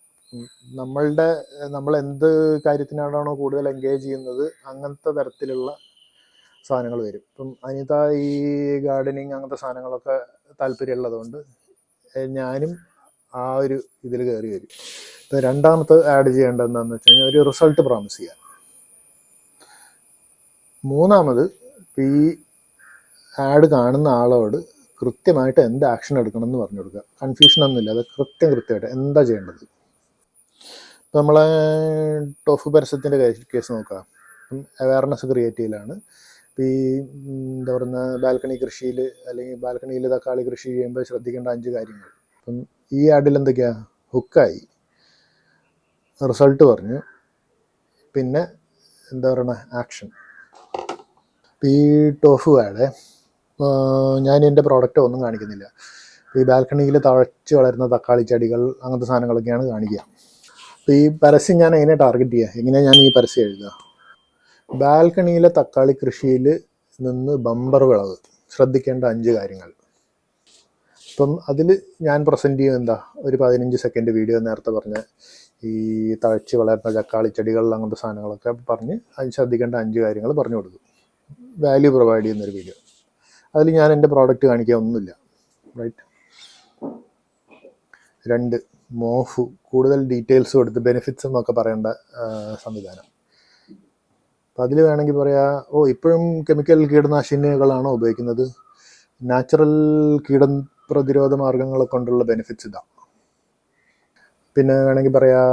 നമ്മൾ എന്ത് കാര്യത്തിനാണോ കൂടുതൽ എൻഗേജ് ചെയ്യുന്നത് അങ്ങനത്തെ തരത്തിലുള്ള സാധനങ്ങൾ വരും. ഇപ്പം അനിത ഈ ഗാർഡനിങ് അങ്ങനത്തെ സാധനങ്ങളൊക്കെ താല്പര്യമുള്ളതുകൊണ്ട് ഞാനും ആ ഒരു ഇതിൽ കയറി വരും. ഇപ്പോൾ രണ്ടാമത്തെ ആഡ് ചെയ്യേണ്ടത് എന്താണെന്ന് വെച്ച് കഴിഞ്ഞാൽ ഒരു റിസൾട്ട് പ്രോമിസ് ചെയ്യുക. മൂന്നാമത് ഈ ആഡ് കാണുന്ന ആളോട് കൃത്യമായിട്ട് എന്ത് ആക്ഷൻ എടുക്കണം എന്ന് പറഞ്ഞു കൊടുക്കുക. കൺഫ്യൂഷനൊന്നുമില്ല, അത് കൃത്യമായിട്ട് എന്താ ചെയ്യേണ്ടത്. ഇപ്പോൾ നമ്മളെ ടോഫു പരസ്യത്തിൻ്റെ കേസ് നോക്കുക. അവയർനെസ് ക്രിയേറ്റ് ചെയ്യലാണ്. ഇപ്പോൾ ഈ എന്താ പറയുന്ന ബാൽക്കണി കൃഷിയിൽ അല്ലെങ്കിൽ ബാൽക്കണിയിൽ തക്കാളി കൃഷി ചെയ്യുമ്പോൾ ശ്രദ്ധിക്കേണ്ട 5 കാര്യങ്ങൾ. അപ്പം ഈ ആഡിൽ എന്തൊക്കെയാണ്, ഹുക്കായി, റിസൾട്ട് പറഞ്ഞു, പിന്നെ എന്താ പറയുക ആക്ഷൻ. ഈ ടോഫു ആഡ് ഞാൻ എൻ്റെ പ്രോഡക്റ്റ് ഒന്നും കാണിക്കുന്നില്ല. ഈ ബാൽക്കണിയിൽ തഴച്ച് വളരുന്ന തക്കാളി ചെടികൾ അങ്ങനത്തെ സാധനങ്ങളൊക്കെയാണ് കാണിക്കുക. അപ്പോൾ ഈ പരസ്യം ഞാൻ എങ്ങനെ ടാർഗറ്റ് ചെയ്യുക, എങ്ങനെയാണ് ഞാൻ ഈ പരസ്യം എഴുതുക? ബാൽക്കണിയിലെ തക്കാളി കൃഷിയിൽ നിന്ന് ബമ്പർ വിളവ്, ശ്രദ്ധിക്കേണ്ട 5 കാര്യങ്ങൾ. ഇപ്പം അതിൽ ഞാൻ പ്രസൻറ്റ് ചെയ്യുന്നത് എന്താ, ഒരു 15 സെക്കൻഡ് വീഡിയോ നേരത്തെ പറഞ്ഞ ഈ തഴച്ച് വളരുന്ന തക്കാളി ചെടികൾ അങ്ങനത്തെ സാധനങ്ങളൊക്കെ പറഞ്ഞ് അതിന് ശ്രദ്ധിക്കേണ്ട 5 കാര്യങ്ങൾ പറഞ്ഞു കൊടുക്കും. വാല്യൂ പ്രൊവൈഡ് ചെയ്യുന്നൊരു വീഡിയോ. അതിൽ ഞാൻ എൻ്റെ പ്രോഡക്റ്റ് കാണിക്കുക ഒന്നുമില്ല, റൈറ്റ്. 2, മോഫ്, കൂടുതൽ ഡീറ്റെയിൽസ് കൊടുത്ത് ബെനിഫിറ്റ്സും ഒക്കെ പറയേണ്ട സംവിധാനം. അപ്പം അതിൽ വേണമെങ്കിൽ പറയാം, ഇപ്പോഴും കെമിക്കൽ കീടനാശിനികളാണോ ഉപയോഗിക്കുന്നത്, നാച്ചുറൽ പ്രതിരോധ മാർഗങ്ങളെ കൊണ്ടുള്ള ബെനിഫിറ്റ്സ് ഇതാണ്. പിന്നെ വേണമെങ്കിൽ പറയാം,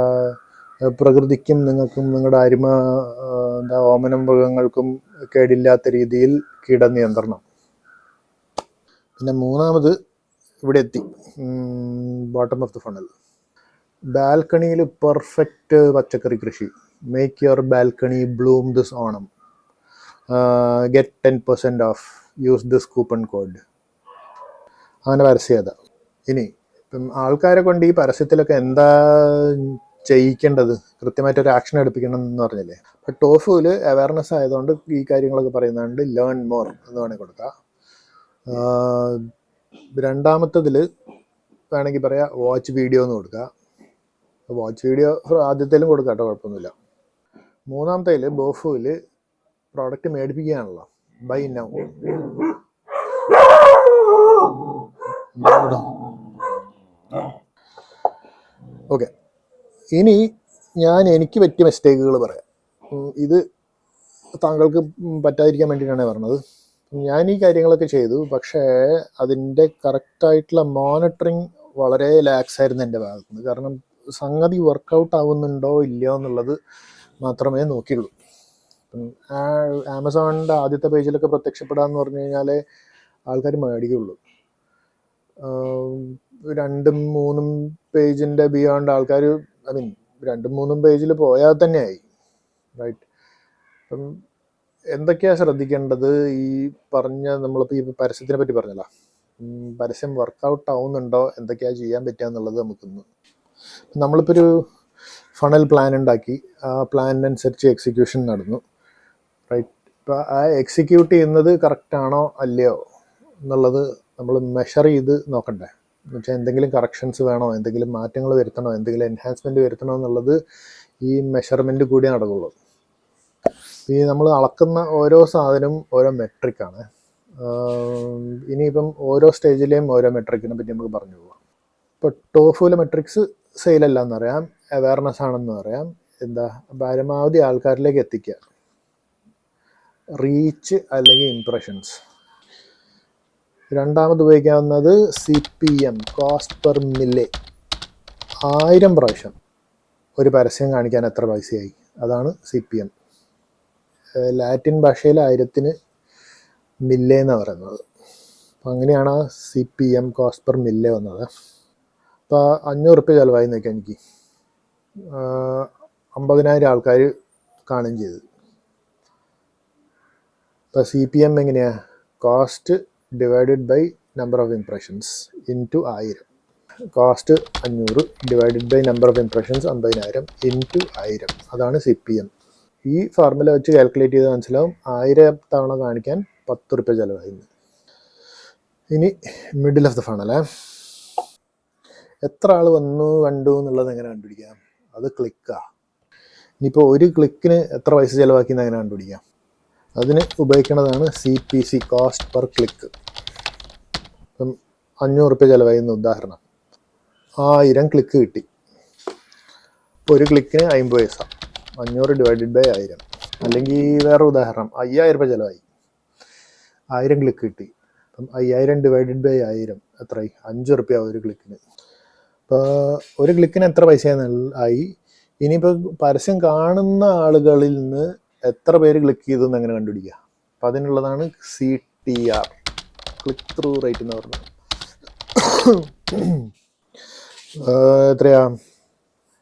പ്രകൃതിക്കും നിങ്ങൾക്കും നിങ്ങളുടെ ഓമന മൃഗങ്ങൾക്കും കേടില്ലാത്ത രീതിയിൽ കീടനിയന്ത്രണം. പിന്നെ മൂന്നാമത് ഇവിടെ എത്തി, ബോട്ടം ഓഫ് ദ ഫണൽ, ബാൽക്കണിയിൽ പെർഫെക്റ്റ് പച്ചക്കറി കൃഷി. Make your balcony Bloom this Onam, get 10% of, use this coupon code. അങ്ങനെ പരസ്യം. ഇനി ഇപ്പം ആൾക്കാരെ കൊണ്ട് ഈ പരസ്യത്തിലൊക്കെ എന്താ ചെയ്യിക്കേണ്ടത്, കൃത്യമായിട്ടൊരു ആക്ഷൻ എടുപ്പിക്കണം എന്ന് പറഞ്ഞില്ലേ. അപ്പം ടോഫുവിൽ അവയർനെസ് ആയതുകൊണ്ട് ഈ കാര്യങ്ങളൊക്കെ പറയുന്നുണ്ട്. ലേൺ മോർ എന്ന് വേണമെങ്കിൽ കൊടുക്കാം. രണ്ടാമത്തതിൽ വേണമെങ്കിൽ പറയാം വാച്ച് വീഡിയോ എന്ന് കൊടുക്കുക. വാച്ച് വീഡിയോ ആദ്യത്തേലും കൊടുക്കാം കേട്ടോ, കുഴപ്പമൊന്നുമില്ല. മൂന്നാമത്തേൽ ബോഫുവിൽ പ്രോഡക്റ്റ് മേടിപ്പിക്കുകയാണല്ലോ, ബൈ നൗ. ഓക്കെ, ഇനി ഞാൻ എനിക്ക് പറ്റിയ മിസ്റ്റേക്കുകൾ പറയാം. ഇത് താങ്കൾക്ക് പറ്റാതിരിക്കാൻ വേണ്ടിയിട്ടാണ് പറഞ്ഞത്. ഞാൻ ഈ കാര്യങ്ങളൊക്കെ ചെയ്തു, പക്ഷേ അതിൻ്റെ കറക്റ്റായിട്ടുള്ള മോണിറ്ററിങ് വളരെ ലാക്സ് ആയിരുന്നു എൻ്റെ ഭാഗത്ത് നിന്ന്. കാരണം സംഗതി വർക്കൗട്ട് ആവുന്നുണ്ടോ ഇല്ലയോ എന്നുള്ളത് മാത്രമേ നോക്കിയുള്ളൂ. ആമസോണിൻ്റെ ആദ്യത്തെ പേജിലൊക്കെ പ്രത്യക്ഷപ്പെടാമെന്ന് പറഞ്ഞു കഴിഞ്ഞാൽ ആൾക്കാർ മേടിക്കുള്ളൂ. 2-3 പേജിൻ്റെ ബിയോണ്ട് ആൾക്കാർ, 2-3 പേജിൽ പോയാൽ തന്നെ ആയി, റൈറ്റ്. അപ്പം എന്തൊക്കെയാണ് ശ്രദ്ധിക്കേണ്ടത് ഈ പറഞ്ഞ, നമ്മളിപ്പോൾ ഈ പരസ്യത്തിനെ പറ്റി പറഞ്ഞല്ലോ, പരസ്യം വർക്കൗട്ട് ആവുന്നുണ്ടോ, എന്തൊക്കെയാണ് ചെയ്യാൻ പറ്റുക എന്നുള്ളത് നമുക്കൊന്ന്. നമ്മളിപ്പോൾ ഒരു ഫണൽ പ്ലാൻ ഉണ്ടാക്കി, ആ പ്ലാനിനനുസരിച്ച് എക്സിക്യൂഷൻ നടന്നു. റൈറ്റ്, ഇപ്പോൾ ആ എക്സിക്യൂട്ട് ചെയ്യുന്നത് കറക്റ്റാണോ അല്ലയോ എന്നുള്ളത് നമ്മൾ മെഷർ ചെയ്ത് നോക്കണ്ടേ. എന്ന് വെച്ചാൽ എന്തെങ്കിലും കറക്ഷൻസ് വേണോ, എന്തെങ്കിലും മാറ്റങ്ങൾ വരുത്തണോ, എന്തെങ്കിലും എൻഹാൻസ്മെൻറ്റ് വരുത്തണോ എന്നുള്ളത് ഈ മെഷർമെൻറ്റ് കൂടി നടക്കുള്ളൂ. ഈ നമ്മൾ അളക്കുന്ന ഓരോ സാധനവും ഓരോ മെട്രിക്കാണ്. ഇനിയിപ്പം ഓരോ സ്റ്റേജിലെയും ഓരോ മെട്രിക്കിനെ പറ്റി നമുക്ക് പറഞ്ഞു പോകാം. ഇപ്പോൾ ടോഫുവിലെ മെട്രിക്സ് സെയിലല്ല എന്നറിയാം, അവയർനെസ് ആണെന്ന് പറയാം. എന്താ, പരമാവധി ആൾക്കാരിലേക്ക് എത്തിക്കുക, റീച്ച് അല്ലെങ്കിൽ ഇംപ്രഷൻസ്. രണ്ടാമത് ഉപയോഗിക്കാവുന്നത് CPM, കോസ്റ്റ് പെർ മില്ലെ. 1000 പ്രാവശ്യം ഒരു പരസ്യം കാണിക്കാൻ എത്ര പൈസയായി, അതാണ് CPM. ലാറ്റിൻ ഭാഷയിൽ 1000-ന് മില്ലെ എന്ന് പറയുന്നത്. അപ്പം അങ്ങനെയാണ് CPM, കോസ്റ്റ് പെർ മില്ലെ വന്നത്. ഇപ്പോൾ 500 റുപ്യ ചിലവായി നോക്കിയാൽ എനിക്ക് 50,000 ആൾക്കാർ കാണുകയും ചെയ്തു. ഇപ്പോൾ CPM എങ്ങനെയാണ്? Cost divided by number of impressions into 1000. Cost 500 divided by number of impressions 50,000 into 1000, അതാണ് CPM. ഈ ഫോർമുല വെച്ച് കാൽക്കുലേറ്റ് ചെയ്ത് മനസ്സിലാവും 1000 തവണ കാണിക്കാൻ 10 റുപ്യ ചിലവായി. ഇനി മിഡിൽ ഓഫ് ദ ഫണൽ, എത്ര ആൾ വന്നു കണ്ടു എന്നുള്ളത് എങ്ങനെ കണ്ടുപിടിക്കാം? അത് ക്ലിക്കാണ്. ഇനിയിപ്പോൾ ഒരു ക്ലിക്കിന് എത്ര പൈസ ചിലവാക്കിയെന്ന് എങ്ങനെ കണ്ടുപിടിക്കാം? അതിന് ഉപയോഗിക്കുന്നതാണ് CPC, കോസ്റ്റ് പെർ ക്ലിക്ക്. ഇപ്പം 500 റുപ്യ ചിലവായിരുന്ന ഉദാഹരണം, 1000 ക്ലിക്ക് കിട്ടി. ഇപ്പോൾ ഒരു ക്ലിക്കിന് 50 പൈസ, 500 ഡിവൈഡഡ് ബൈ 1000. അല്ലെങ്കിൽ വേറെ ഉദാഹരണം, 5000 രൂപ ചിലവായി, 1000 ക്ലിക്ക് കിട്ടി. അപ്പം 5000 ഡിവൈഡഡ് ബൈ 1000 എത്രയായി? 5 റുപ്യ ഒരു ക്ലിക്കിന്. ഇപ്പോൾ ഒരു ക്ലിക്കിന് എത്ര പൈസയാണ് ആയി. ഇനിയിപ്പോൾ പരസ്യം കാണുന്ന ആളുകളിൽ നിന്ന് എത്ര പേര് ക്ലിക്ക് ചെയ്തു എന്ന് എങ്ങനെ കണ്ടുപിടിക്കുക? അപ്പം അതിനുള്ളതാണ് CTR, ക്ലിക്ക് ത്രൂ റേറ്റ് എന്ന് പറഞ്ഞത്. എത്രയാ,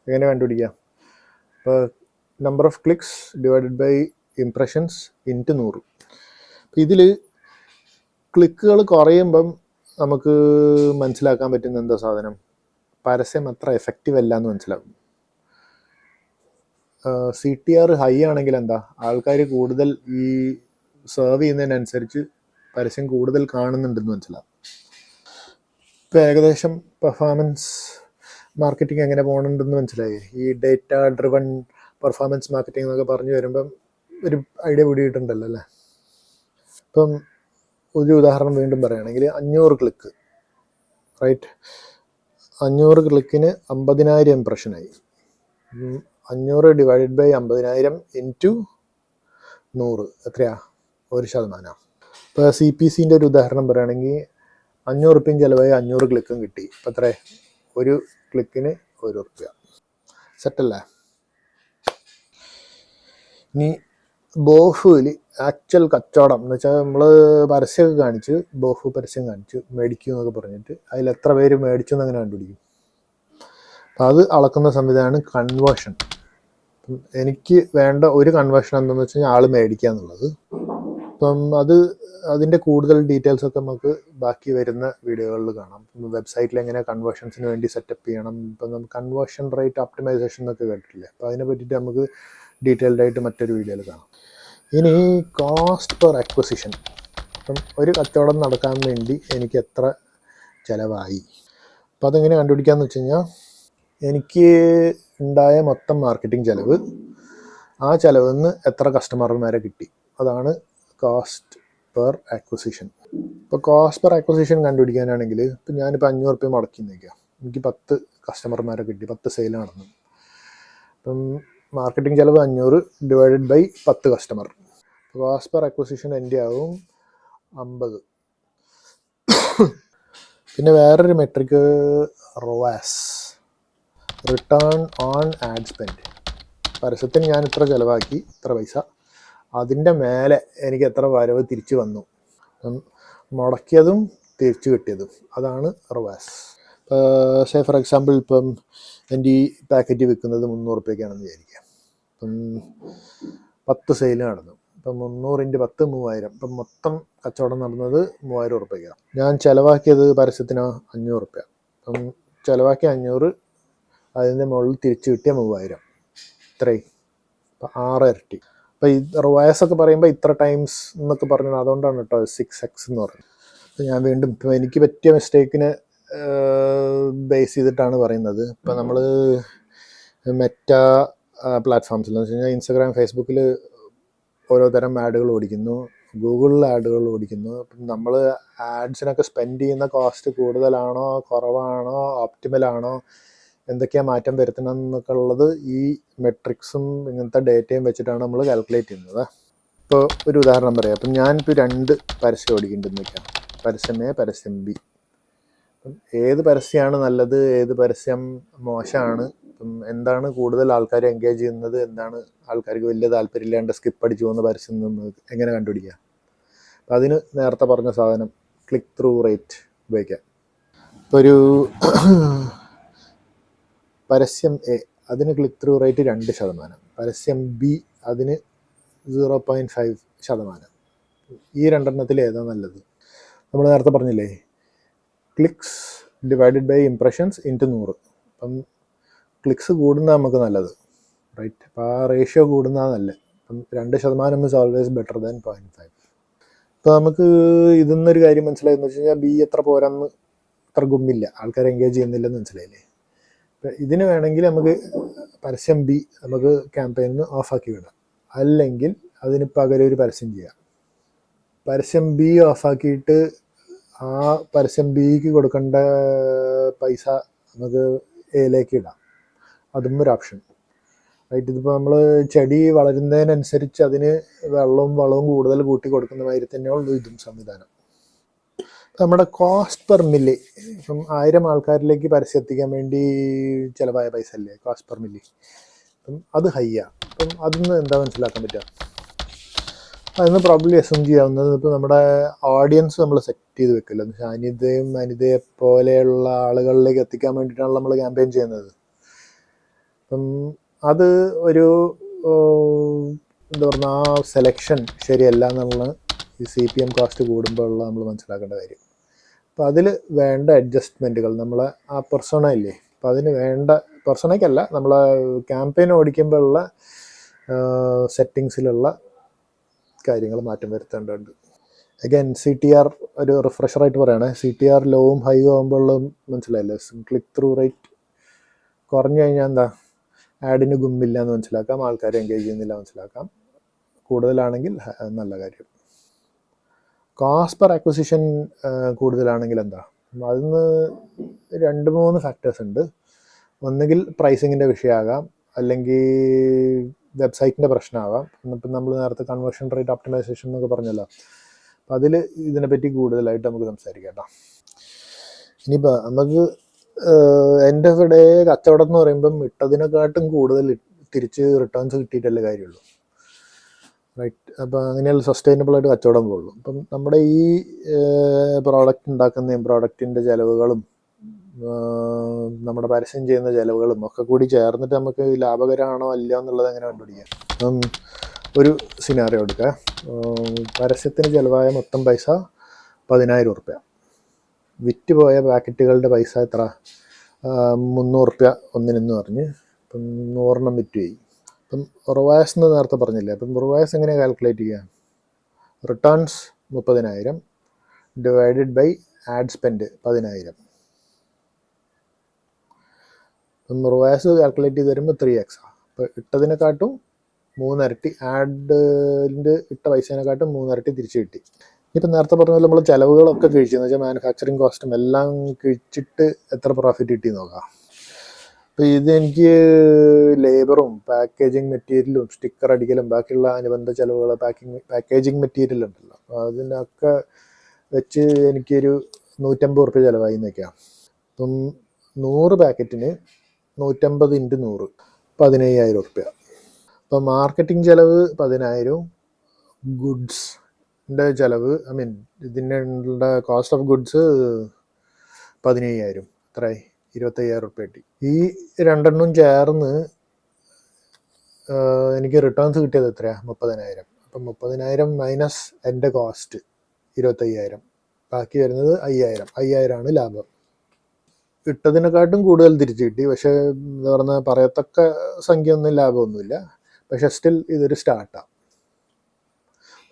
എങ്ങനെ കണ്ടുപിടിക്കാം? ഇപ്പോൾ number of clicks divided by impressions into 100. അപ്പം ഇതിൽ ക്ലിക്കുകൾ കുറയുമ്പം നമുക്ക് മനസ്സിലാക്കാൻ പറ്റുന്ന എന്താ സാധനം? പരസ്യം അത്ര എഫക്റ്റീവ് അല്ല എന്ന് മനസ്സിലാക്കും. CTR ഹൈ ആണെങ്കിൽ എന്താ, ആൾക്കാർ കൂടുതൽ ഈ സെർവ് ചെയ്യുന്നതിനനുസരിച്ച് പരസ്യം കൂടുതൽ കാണുന്നുണ്ടെന്ന് മനസ്സിലാവും. ഇപ്പോൾ ഏകദേശം പെർഫോമൻസ് മാർക്കറ്റിംഗ് എങ്ങനെ പോകുന്നുണ്ടെന്ന് മനസ്സിലായി. ഈ ഡേറ്റ ഡ്രിവൺ പെർഫോമൻസ് മാർക്കറ്റിംഗ് എന്നൊക്കെ പറഞ്ഞു വരുമ്പം ഒരു ഐഡിയ പിടിയിട്ടുണ്ടല്ലോ അല്ലേ. ഇപ്പം ഒരു ഉദാഹരണം വീണ്ടും പറയുകയാണെങ്കിൽ 500 ക്ലിക്ക്, റൈറ്റ്, 500 ക്ലിക്കിന് 50,000 ഇംപ്രഷനായി. 500 ഡിവൈഡഡ് ബൈ 50,000 ഇൻറ്റു 100 എത്രയാ? 1%. ഇപ്പോൾ CPCൻ്റെ ഒരു ഉദാഹരണം പറയുകയാണെങ്കിൽ 500 റുപ്യയും ചിലവായി 500 ക്ലിക്കും കിട്ടി. ഇപ്പം എത്ര? ഒരു ക്ലിക്കിന് 1 റുപ്യ. സെറ്റല്ലേ? ഇനി ബോഫുവിൽ ആക്ച്വൽ കച്ചവടം എന്ന് വെച്ചാൽ നമ്മൾ പരസ്യമൊക്കെ കാണിച്ച്, ബോഫു പരസ്യം കാണിച്ച് മേടിക്കും എന്നൊക്കെ പറഞ്ഞിട്ട് അതിൽ എത്ര പേര് മേടിച്ചു എന്നങ്ങനെ കണ്ടുപിടിക്കും. അപ്പം അത് അളക്കുന്ന സംവിധാനമാണ് കൺവേർഷൻ. എനിക്ക് വേണ്ട ഒരു കൺവേർഷൻ എന്താണെന്ന് വെച്ച് കഴിഞ്ഞാൽ ആൾ മേടിക്കുക എന്നുള്ളത്. അപ്പം അതിൻ്റെ കൂടുതൽ ഡീറ്റെയിൽസൊക്കെ നമുക്ക് ബാക്കി വരുന്ന വീഡിയോകളിൽ കാണാം. വെബ്സൈറ്റിൽ എങ്ങനെ കൺവേർഷൻസിന് വേണ്ടി സെറ്റപ്പ് ചെയ്യണം, ഇപ്പം നമുക്ക് കൺവേർഷൻ റേറ്റ് ഒപ്റ്റിമൈസേഷൻ എന്നൊക്കെ കേട്ടിട്ടില്ലേ. അപ്പോൾ അതിനെ പറ്റിയിട്ട് നമുക്ക് ഡീറ്റെയിൽഡ് ആയിട്ട് മറ്റൊരു വീഡിയോയിൽ കാണാം. ഇനി കോസ്റ്റ് പെർ അക്വസിഷൻ, അപ്പം ഒരു കച്ചവടം നടക്കാൻ വേണ്ടി എനിക്ക് എത്ര ചിലവായി. അപ്പം അതെങ്ങനെ കണ്ടുപിടിക്കാമെന്ന് വെച്ച് കഴിഞ്ഞാൽ, എനിക്ക് ഉണ്ടായ മൊത്തം മാർക്കറ്റിംഗ് ചിലവ്, ആ ചിലവിൽ നിന്ന് എത്ര കസ്റ്റമർമാരെ കിട്ടി, അതാണ് കോസ്റ്റ് പെർ അക്വസിഷൻ. ഇപ്പോൾ കോസ്റ്റ് പെർ അക്വസിഷൻ കണ്ടുപിടിക്കാനാണെങ്കിൽ, ഇപ്പം ഞാനിപ്പോൾ 500 റുപ്യ മുടക്കി നിൽക്കുക, എനിക്ക് 10 കസ്റ്റമർമാരെ കിട്ടി, 10 സെയിൽ നടന്നു. അപ്പം മാർക്കറ്റിംഗ് ചിലവ് 500 divided by 10 customer. Cost per acquisition എൻ്റെ ആവും 50. പിന്നെ വേറൊരു metric ROAS, return on ad spend. പരസ്യത്തിന് ഞാൻ ഇത്ര ചിലവാക്കി, ഇത്ര പൈസ, അതിൻ്റെ മേലെ എനിക്ക് എത്ര വരവ് തിരിച്ചു വന്നു, മുടക്കിയതും തിരിച്ചു കിട്ടിയതും, അതാണ് ROAS. സേ ഫോർ എക്സാമ്പിൾ, ഇപ്പം എൻ്റെ ഈ പാക്കറ്റ് വിൽക്കുന്നത് 300 റുപ്യക്കാണെന്ന് വിചാരിക്കാം. ഇപ്പം 10 സെയിൽ നടന്നു, ഇപ്പം 300 × 10 3000. ഇപ്പം മൊത്തം കച്ചവടം നടന്നത് 3000 റുപ്യക്കാണ്. ഞാൻ ചിലവാക്കിയത് പരസ്യത്തിന് 500 റുപ്യ. അപ്പം ചിലവാക്കിയ 500, അതിൻ്റെ മുകളിൽ തിരിച്ചു കിട്ടിയ 3000. ഇത്രയും, അപ്പം 6 ഇരട്ടി. അപ്പോൾ ഈ റിവയർസ് ഒക്കെ പറയുമ്പോൾ ഇത്ര ടൈംസ് എന്നൊക്കെ പറഞ്ഞത് അതുകൊണ്ടാണ് കേട്ടോ 6x എന്ന് പറയുന്നത്. അപ്പോൾ ഞാൻ വീണ്ടും ഇപ്പോൾ എനിക്ക് പറ്റിയ മിസ്റ്റേക്കിനെ ബേസ് ചെയ്തിട്ടാണ് പറയുന്നത്. ഇപ്പോൾ നമ്മൾ മെറ്റ പ്ലാറ്റ്ഫോംസിൽ എന്ന് വെച്ച് കഴിഞ്ഞാൽ ഇൻസ്റ്റാഗ്രാം, ഫേസ്ബുക്കിൽ ഓരോ തരം ആഡുകൾ ഓടിക്കുന്നു, ഗൂഗിളിൽ ആഡുകൾ ഓടിക്കുന്നു. അപ്പം നമ്മൾ ആഡ്സിനൊക്കെ സ്പെൻഡ് ചെയ്യുന്ന കോസ്റ്റ് കൂടുതലാണോ കുറവാണോ ഓപ്റ്റിമലാണോ എന്തൊക്കെയാണ് മാറ്റം വരുത്തണം എന്നൊക്കെ ഉള്ളത് ഈ മെട്രിക്സും ഇങ്ങനത്തെ ഡേറ്റയും വെച്ചിട്ടാണ് നമ്മൾ കാൽക്കുലേറ്റ് ചെയ്യുന്നത്. ഇപ്പോൾ ഒരു ഉദാഹരണം പറയാം. അപ്പം ഞാനിപ്പോൾ 2 പരസ്യം ഓടിക്കുന്നുണ്ടെന്ന് വയ്ക്കാം, പരസ്യം എ, പരസ്യം ബി. അപ്പം ഏത് പരസ്യമാണ് നല്ലത്, ഏത് പരസ്യം മോശമാണ്, അപ്പം എന്താണ് കൂടുതൽ ആൾക്കാർ എൻഗേജ് ചെയ്യുന്നത്, എന്താണ് ആൾക്കാർക്ക് വലിയ താല്പര്യമില്ലാണ്ട് സ്കിപ്പ് അടിച്ചു പോകുന്ന പരസ്യം എന്ന് എങ്ങനെ കണ്ടുപിടിക്കുക? അപ്പം അതിന് നേരത്തെ പറഞ്ഞ സാധനം ക്ലിക്ക് ത്രൂ റേറ്റ് ഉപയോഗിക്കാം. ഇപ്പോൾ ഒരു പരസ്യം എ അതിന് ക്ലിക്ക് ത്രൂ റേറ്റ് 2%, പരസ്യം ബി അതിന് 0.5%. ഈ രണ്ടെണ്ണത്തിൽ ഏതാ നല്ലത്? നമ്മൾ നേരത്തെ പറഞ്ഞില്ലേ, clicks divided by impressions into 100. അപ്പം ക്ലിക്സ് കൂടുന്ന നമുക്ക് നല്ലത്, റൈറ്റ്? അപ്പോൾ ആ റേഷ്യോ കൂടുന്നതാണ് നല്ലത്. അപ്പം 2% ഇസ് ഓൾവേസ് ബെറ്റർ ദാൻ 0.5. അപ്പോൾ നമുക്ക് ഇതെന്നൊരു കാര്യം മനസ്സിലായെന്ന് വെച്ച് കഴിഞ്ഞാൽ ബി എത്ര പോരാന്ന്, അത്ര ഗുമ്മില്ല, ആൾക്കാർ എൻഗേജ് ചെയ്യുന്നില്ലെന്ന് മനസ്സിലായില്ലേ? അപ്പം ഇതിന് വേണമെങ്കിൽ നമുക്ക് പരസ്യം ബി നമുക്ക് ക്യാമ്പയിനിൽ നിന്ന് ഓഫാക്കി വിടാം, അല്ലെങ്കിൽ അതിന് പകരം ഒരു പരസ്യം ചെയ്യാം. പരസ്യം ബി ഓഫാക്കിയിട്ട് ആ പരസ്യം ബിക്ക് കൊടുക്കേണ്ട പൈസ നമുക്ക് എയിലേക്ക് ഇടാം, അതും ഒരു ഓപ്ഷൻ, റൈറ്റ്? ഇതിപ്പോൾ നമ്മൾ ചെടി വളരുന്നതിനനുസരിച്ച് അതിന് വളവും കൂടുതൽ കൂട്ടി കൊടുക്കുന്ന മാതിരി തന്നെയുള്ളൂ ഇതും സംവിധാനം. നമ്മുടെ കോസ്റ്റ് പെർ മില്ലി, ഇപ്പം 1000 ആൾക്കാരിലേക്ക് പരസ്യം എത്തിക്കാൻ വേണ്ടി ചിലവായ പൈസ അല്ലേ കോസ്റ്റ് പെർ മില്ലി, അപ്പം അത് ഹൈയാണ്. അപ്പം അതിന്ന് എന്താ മനസ്സിലാക്കാൻ പറ്റുക? അതിന് പ്രോബ്ലി അസ്യൂം ചെയ്യാവുന്നത്, ഇപ്പോൾ നമ്മുടെ ഓഡിയൻസ് നമ്മൾ സെറ്റ് ചെയ്ത് വെക്കില്ല. എന്ന് വെച്ചാൽ അനിതയെ പോലെയുള്ള ആളുകളിലേക്ക് എത്തിക്കാൻ വേണ്ടിയിട്ടാണ് നമ്മൾ ക്യാമ്പയിൻ ചെയ്യുന്നത്. അപ്പം അത് ഒരു എന്താ പറയുക, ആ സെലക്ഷൻ ശരിയല്ല എന്നുള്ള ഈ CPM കോസ്റ്റ് കൂടുമ്പോഴുള്ള നമ്മൾ മനസ്സിലാക്കേണ്ട കാര്യം. അപ്പോൾ അതിൽ വേണ്ട അഡ്ജസ്റ്റ്മെൻറ്റുകൾ നമ്മളെ ആ പെർസോണ ഇല്ലേ, അപ്പോൾ അതിന് വേണ്ട പെർസോണയ്ക്കല്ല, നമ്മളെ ക്യാമ്പയിൻ ഓടിക്കുമ്പോഴുള്ള സെറ്റിങ്സിലുള്ള കാര്യങ്ങൾ മാറ്റം വരുത്തേണ്ടതുണ്ട്. അഗൈൻ CTR ഒരു റിഫ്രഷറായിട്ട് പറയുകയാണ്, CTR ലോവും ഹൈയും ആകുമ്പോഴുള്ള മനസ്സിലായില്ലേ, ക്ലിക്ക് ത്രൂ റേറ്റ് കുറഞ്ഞു കഴിഞ്ഞാൽ എന്താ, ആഡിന് ഗുമ്മില്ല എന്ന് മനസ്സിലാക്കാം, ആൾക്കാരെ എൻഗേജ് ചെയ്യുന്നില്ല മനസ്സിലാക്കാം. കൂടുതലാണെങ്കിൽ നല്ല കാര്യം. കോസ്റ്റ് പെർ അക്വിസിഷൻ കൂടുതലാണെങ്കിൽ എന്താ, അതിന് 2-3 ഫാക്ടേഴ്സ് ഉണ്ട്. ഒന്നുകിൽ പ്രൈസിങ്ങിൻ്റെ വിഷയമാകാം, അല്ലെങ്കിൽ വെബ്സൈറ്റിൻ്റെ പ്രശ്നമാകാം. ഇപ്പം നമ്മൾ നേരത്തെ കൺവേർഷൻ റേറ്റ് ഓപ്റ്റിമൈസേഷൻ എന്നൊക്കെ പറഞ്ഞല്ലോ, അപ്പം അതിൽ ഇതിനെപ്പറ്റി കൂടുതലായിട്ട് നമുക്ക് സംസാരിക്കാം കേട്ടോ. ഇനിയിപ്പോൾ നമുക്ക് എൻ്റെ ഇവിടെ കച്ചവടം എന്ന് പറയുമ്പം ഇട്ടതിനെക്കാട്ടും കൂടുതൽ തിരിച്ച് റിട്ടേൺസ് കിട്ടിയിട്ടല്ലേ കാര്യമുള്ളൂ, റൈറ്റ്? അപ്പോൾ അങ്ങനെയുള്ള സസ്റ്റൈനബിളായിട്ട് കച്ചവടം പോകുള്ളൂ. അപ്പം നമ്മുടെ ഈ പ്രോഡക്റ്റ് ഉണ്ടാക്കുന്നതും പ്രോഡക്റ്റിൻ്റെ ചിലവുകളും നമ്മുടെ പരസ്യം ചെയ്യുന്ന ചിലവുകളും ഒക്കെ കൂടി ചേർന്നിട്ട് നമുക്ക് ലാഭകരമാണോ അല്ല എന്നുള്ളത് എങ്ങനെ കണ്ടുപിടിക്കാം? അപ്പം ഒരു സിനാറിയോ എടുക്കുക. പരസ്യത്തിന് ചിലവായ മൊത്തം പൈസ 10,000 ഉറുപ്യ, വിറ്റ് പോയ പാക്കറ്റുകളുടെ പൈസ എത്ര, 300 ഉറുപ്യ ഒന്നിനെന്ന് പറഞ്ഞ്, ഇപ്പം 100 വിറ്റ് പോയി. അപ്പം റിവയർസ് എന്ന് നേരത്തെ പറഞ്ഞില്ലേ, അപ്പം റിവയർസ് എങ്ങനെ കാൽക്കുലേറ്റ് ചെയ്യുക? Returns 30,000 divided by ad spend 10,000. അപ്പം റിവയർസ് കാൽക്കുലേറ്റ് ചെയ്ത് വരുമ്പോൾ 3x. അപ്പോൾ ഇട്ടതിനെക്കാട്ടും 3 ഇരട്ടി, ആഡിൻ്റെ ഇട്ട പൈസേനെക്കാട്ടും 3 ഇരട്ടി തിരിച്ച് കിട്ടി. ഇപ്പം നേരത്തെ പറഞ്ഞ പോലെ നമ്മൾ ചിലവുകളൊക്കെ കഴിച്ചെന്ന് വെച്ചാൽ മാനുഫാക്ചറിങ് കോസ്റ്റും എല്ലാം കഴിച്ചിട്ട് എത്ര പ്രോഫിറ്റ് കിട്ടി നോക്കാം. അപ്പോൾ ഇതെനിക്ക് ലേബറും പാക്കേജിങ് മെറ്റീരിയലും സ്റ്റിക്കർ അടിക്കലും ബാക്കിയുള്ള അനുബന്ധ ചിലവുകൾ, പാക്കേജിങ് മെറ്റീരിയൽ ഉണ്ടല്ലോ, അപ്പോൾ അതിനൊക്കെ വെച്ച് എനിക്കൊരു 150 ഉറുപ്യ ചിലവായി എന്നൊക്കെയാണ്. അപ്പം 100 പാക്കറ്റിന് 150 × 100 15,000 ഉറുപ്യ. അപ്പോൾ മാർക്കറ്റിംഗ് ചിലവ് 10,000, ഗുഡ്സിൻ്റെ ചിലവ് ഇതിൻ്റെ കോസ്റ്റ് ഓഫ് ഗുഡ്സ് 15,000, എത്രയായി? 25,000 ഉറുപ്യ കിട്ടി. ഈ രണ്ടെണ്ണം ചേർന്ന് എനിക്ക് റിട്ടേൺസ് കിട്ടിയത് എത്രയാണ്? 30,000. അപ്പം 30,000 മൈനസ് എൻ്റെ കോസ്റ്റ് 25,000, ബാക്കി വരുന്നത് 5,000 ആണ് ലാഭം. ഇട്ടതിനെക്കാട്ടും കൂടുതൽ തിരിച്ചു കിട്ടി. പക്ഷേ എന്താ പറയുക, പറയത്തക്ക സംഖ്യ ഒന്നും ലാഭമൊന്നുമില്ല. പക്ഷേ സ്റ്റിൽ ഇതൊരു സ്റ്റാർട്ടാണ്.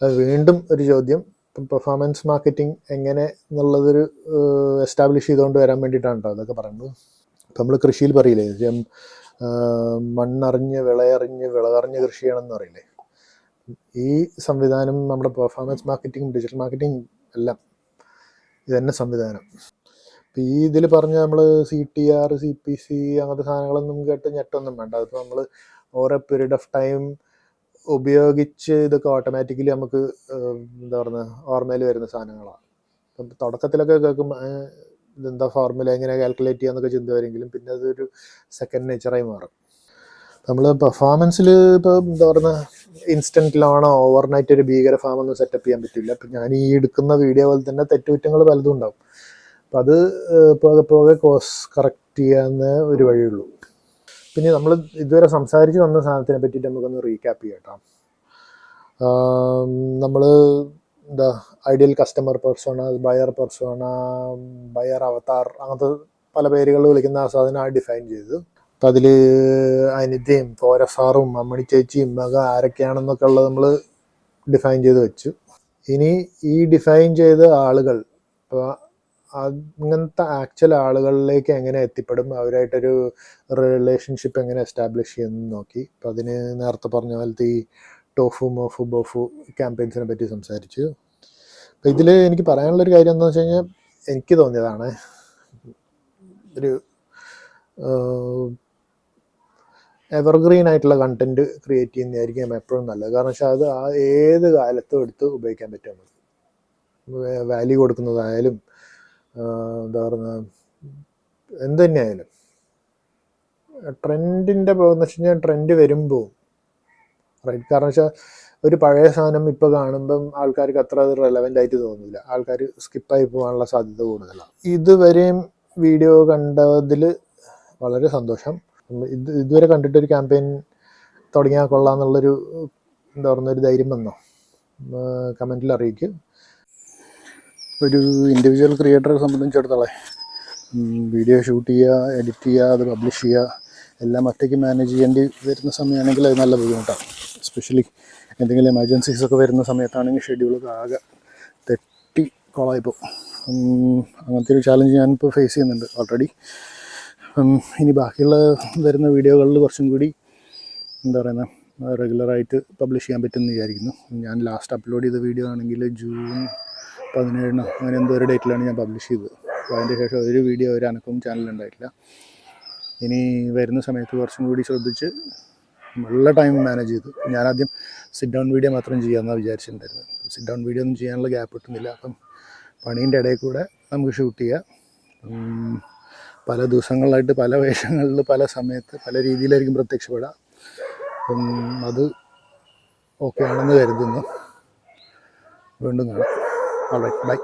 അത് വീണ്ടും ഒരു ചോദ്യം, ഇപ്പം പെർഫോമൻസ് മാർക്കറ്റിംഗ് എങ്ങനെ എന്നുള്ളതൊരു എസ്റ്റാബ്ലിഷ് ചെയ്തുകൊണ്ട് വരാൻ വേണ്ടിയിട്ടാണ് കേട്ടോ അതൊക്കെ പറയുന്നത്. ഇപ്പം നമ്മൾ കൃഷിയിൽ പറയില്ലേ, മണ്ണറിഞ്ഞ് വിളയറിഞ്ഞ് വിളകറിഞ്ഞ് കൃഷി ചെയ്യണമെന്ന് പറയില്ലേ. ഈ സംവിധാനം നമ്മുടെ പെർഫോമൻസ് മാർക്കറ്റിംഗ്, ഡിജിറ്റൽ മാർക്കറ്റിംഗ് എല്ലാം ഇതന്നെ സംവിധാനം. ഇപ്പം ഈ ഇതിൽ പറഞ്ഞ നമ്മൾ CTR, CPC അങ്ങനത്തെ സാധനങ്ങളൊന്നും കേട്ട് ഞെട്ടൊന്നും വേണ്ട. അതിപ്പോൾ നമ്മൾ ഓരോ പീരീഡ് ഓഫ് ടൈം ഉപയോഗിച്ച് ഇതൊക്കെ ഓട്ടോമാറ്റിക്കലി നമുക്ക് എന്താ പറയുക ഓർമ്മയിൽ വരുന്ന സാധനങ്ങളാണ്. അപ്പം തുടക്കത്തിലൊക്കെ കേൾക്കുമ്പോൾ ഇതെന്താ ഫോർമുല എങ്ങനെ കാൽക്കുലേറ്റ് ചെയ്യാന്നൊക്കെ ചിന്ത വരെങ്കിലും പിന്നെ അതൊരു സെക്കൻഡ് നേച്ചറായി മാറും. നമ്മൾ പെർഫോമൻസിൽ ഇപ്പോൾ എന്താ പറയുക ഇൻസ്റ്റൻറ്റിലാണോ ഓവർനൈറ്റ് ഒരു ഭീകര ഫാമൊന്നും സെറ്റപ്പ് ചെയ്യാൻ പറ്റില്ല. ഇപ്പം ഞാൻ ഈ എടുക്കുന്ന വീഡിയോ പോലെ തന്നെ തെറ്റുകുറ്റങ്ങൾ പലതും ഉണ്ടാവും. അപ്പം അത് പോകെ പോകെ കോഴ്സ് കറക്റ്റ് ചെയ്യാവുന്ന ഒരു വഴിയുള്ളൂ. പിന്നെ നമ്മൾ ഇതുവരെ സംസാരിച്ച് വന്ന സാധനത്തിനെ പറ്റിയിട്ട് നമുക്കൊന്ന് റീക്യാപ്പ് ചെയ്യാം കേട്ടോ. നമ്മൾ എന്താ ideal customer persona, buyer persona, buyer avatar, അങ്ങനത്തെ പല പേരുകൾ വിളിക്കുന്ന ആ സാധനം ഡിഫൈൻ ചെയ്തു. അപ്പം അതിൽ അനിതയും പോരസാറും അമ്മണി ചേച്ചിയും മക ആരൊക്കെയാണെന്നൊക്കെ ഉള്ളത് നമ്മൾ ഡിഫൈൻ ചെയ്ത് വെച്ചു. ഇനി ഈ ഡിഫൈൻ ചെയ്ത ആളുകൾ ഇപ്പോൾ അങ്ങനത്തെ ആക്ച്വൽ ആളുകളിലേക്ക് എങ്ങനെ എത്തിപ്പെടും, അവരായിട്ടൊരു റിലേഷൻഷിപ്പ് എങ്ങനെ എസ്റ്റാബ്ലിഷ് ചെയ്യുമെന്ന് നോക്കി. അപ്പം അതിന് നേരത്തെ പറഞ്ഞ പോലത്തെ ഈ ടോഫു മോഫു ബോഫു ക്യാമ്പയിൻസിനെ പറ്റി സംസാരിച്ചു. അപ്പം ഇതിൽ എനിക്ക് പറയാനുള്ളൊരു കാര്യം എന്താണെന്ന് വെച്ച് കഴിഞ്ഞാൽ, എനിക്ക് തോന്നിയതാണ് ഒരു എവർഗ്രീൻ ആയിട്ടുള്ള കണ്ടൻറ്റ് ക്രിയേറ്റ് ചെയ്യുന്നതായിരിക്കും എപ്പോഴും നല്ലത്. കാരണം വെച്ചാൽ അത് ഏത് കാലത്തും എടുത്ത് ഉപയോഗിക്കാൻ പറ്റും. നമുക്ക് വാല്യൂ കൊടുക്കുന്നതായാലും എന്താ പറയുക എന്ത് തന്നെയായാലും ട്രെൻഡിൻ്റെ പോകുന്ന വെച്ച് കഴിഞ്ഞാൽ ട്രെൻഡ് വരുമ്പോൾ റൈറ്റ്. കാരണം വെച്ചാൽ ഒരു പഴയ സാധനം ഇപ്പോൾ കാണുമ്പം ആൾക്കാർക്ക് അത്ര അത് റെലവൻ്റ് ആയിട്ട് തോന്നില്ല. ആൾക്കാർ സ്കിപ്പായി പോകാനുള്ള സാധ്യത കൂടുതലാണ്. ഇതുവരെയും വീഡിയോ കണ്ടതിൽ വളരെ സന്തോഷം. ഇതുവരെ കണ്ടിട്ടൊരു ക്യാമ്പയിൻ തുടങ്ങിയാൽ കൊള്ളാമെന്നുള്ളൊരു എന്താ പറയുന്ന ഒരു ധൈര്യം വന്നോ കമൻറ്റിൽ അറിയിക്കും. ഒരു ഇൻഡിവിജ്വൽ ക്രിയേറ്ററെ സംബന്ധിച്ചിടത്തോളം വീഡിയോ ഷൂട്ട് ചെയ്യുക, എഡിറ്റ് ചെയ്യുക, അത് പബ്ലിഷ് ചെയ്യുക എല്ലാം ഒറ്റയ്ക്ക് മാനേജ് ചെയ്യേണ്ടി വരുന്ന സമയമാണെങ്കിൽ അത് നല്ല ബുദ്ധിമുട്ടാണ്. എസ്പെഷ്യലി എന്തെങ്കിലും എമർജൻസീസ് ഒക്കെ വരുന്ന സമയത്താണെങ്കിൽ ഷെഡ്യൂളൊക്കെ ആകെ തെറ്റി കോളായിപ്പോൾ. അങ്ങനത്തെ ഒരു ചാലഞ്ച് ഞാനിപ്പോൾ ഫേസ് ചെയ്യുന്നുണ്ട് ഓൾറെഡി. ഇനി ബാക്കിയുള്ള വരുന്ന വീഡിയോകളിൽ കുറച്ചും കൂടി എന്താ പറയുന്നത് റെഗുലറായിട്ട് പബ്ലിഷ് ചെയ്യാൻ പറ്റുമെന്ന് വിചാരിക്കുന്നു. ഞാൻ ലാസ്റ്റ് അപ്ലോഡ് ചെയ്ത വീഡിയോ ആണെങ്കിൽ ജൂൺ 17 അങ്ങനെ എന്തോ ഒരു ഡേറ്റിലാണ് ഞാൻ പബ്ലിഷ് ചെയ്തത്. അപ്പോൾ അതിൻ്റെ ശേഷം ഒരു വീഡിയോ ഒരു അനക്കും ചാനലുണ്ടായിട്ടില്ല. ഇനി വരുന്ന സമയത്ത് കുറച്ചും കൂടി ശ്രദ്ധിച്ച് നല്ല ടൈം മാനേജ് ചെയ്തു. ഞാനാദ്യം സിറ്റ് ഡൗൺ വീഡിയോ മാത്രം ചെയ്യാമെന്നാണ് വിചാരിച്ചിട്ടുണ്ടായിരുന്നത്. സിറ്റ് ഡൗൺ വീഡിയോ ഒന്നും ചെയ്യാനുള്ള ഗ്യാപ്പ് കിട്ടുന്നില്ല. അപ്പം പണീൻ്റെ ഇടയിൽ കൂടെ നമുക്ക് ഷൂട്ട് ചെയ്യാം. പല ദിവസങ്ങളിലായിട്ട് പല വേഷങ്ങളിൽ പല സമയത്ത് പല രീതിയിലായിരിക്കും പ്രത്യക്ഷപ്പെടുക. അപ്പം അത് ഓക്കെ ആണെന്ന് കരുതുന്നു. വീണ്ടും കാണാം. Alright, by.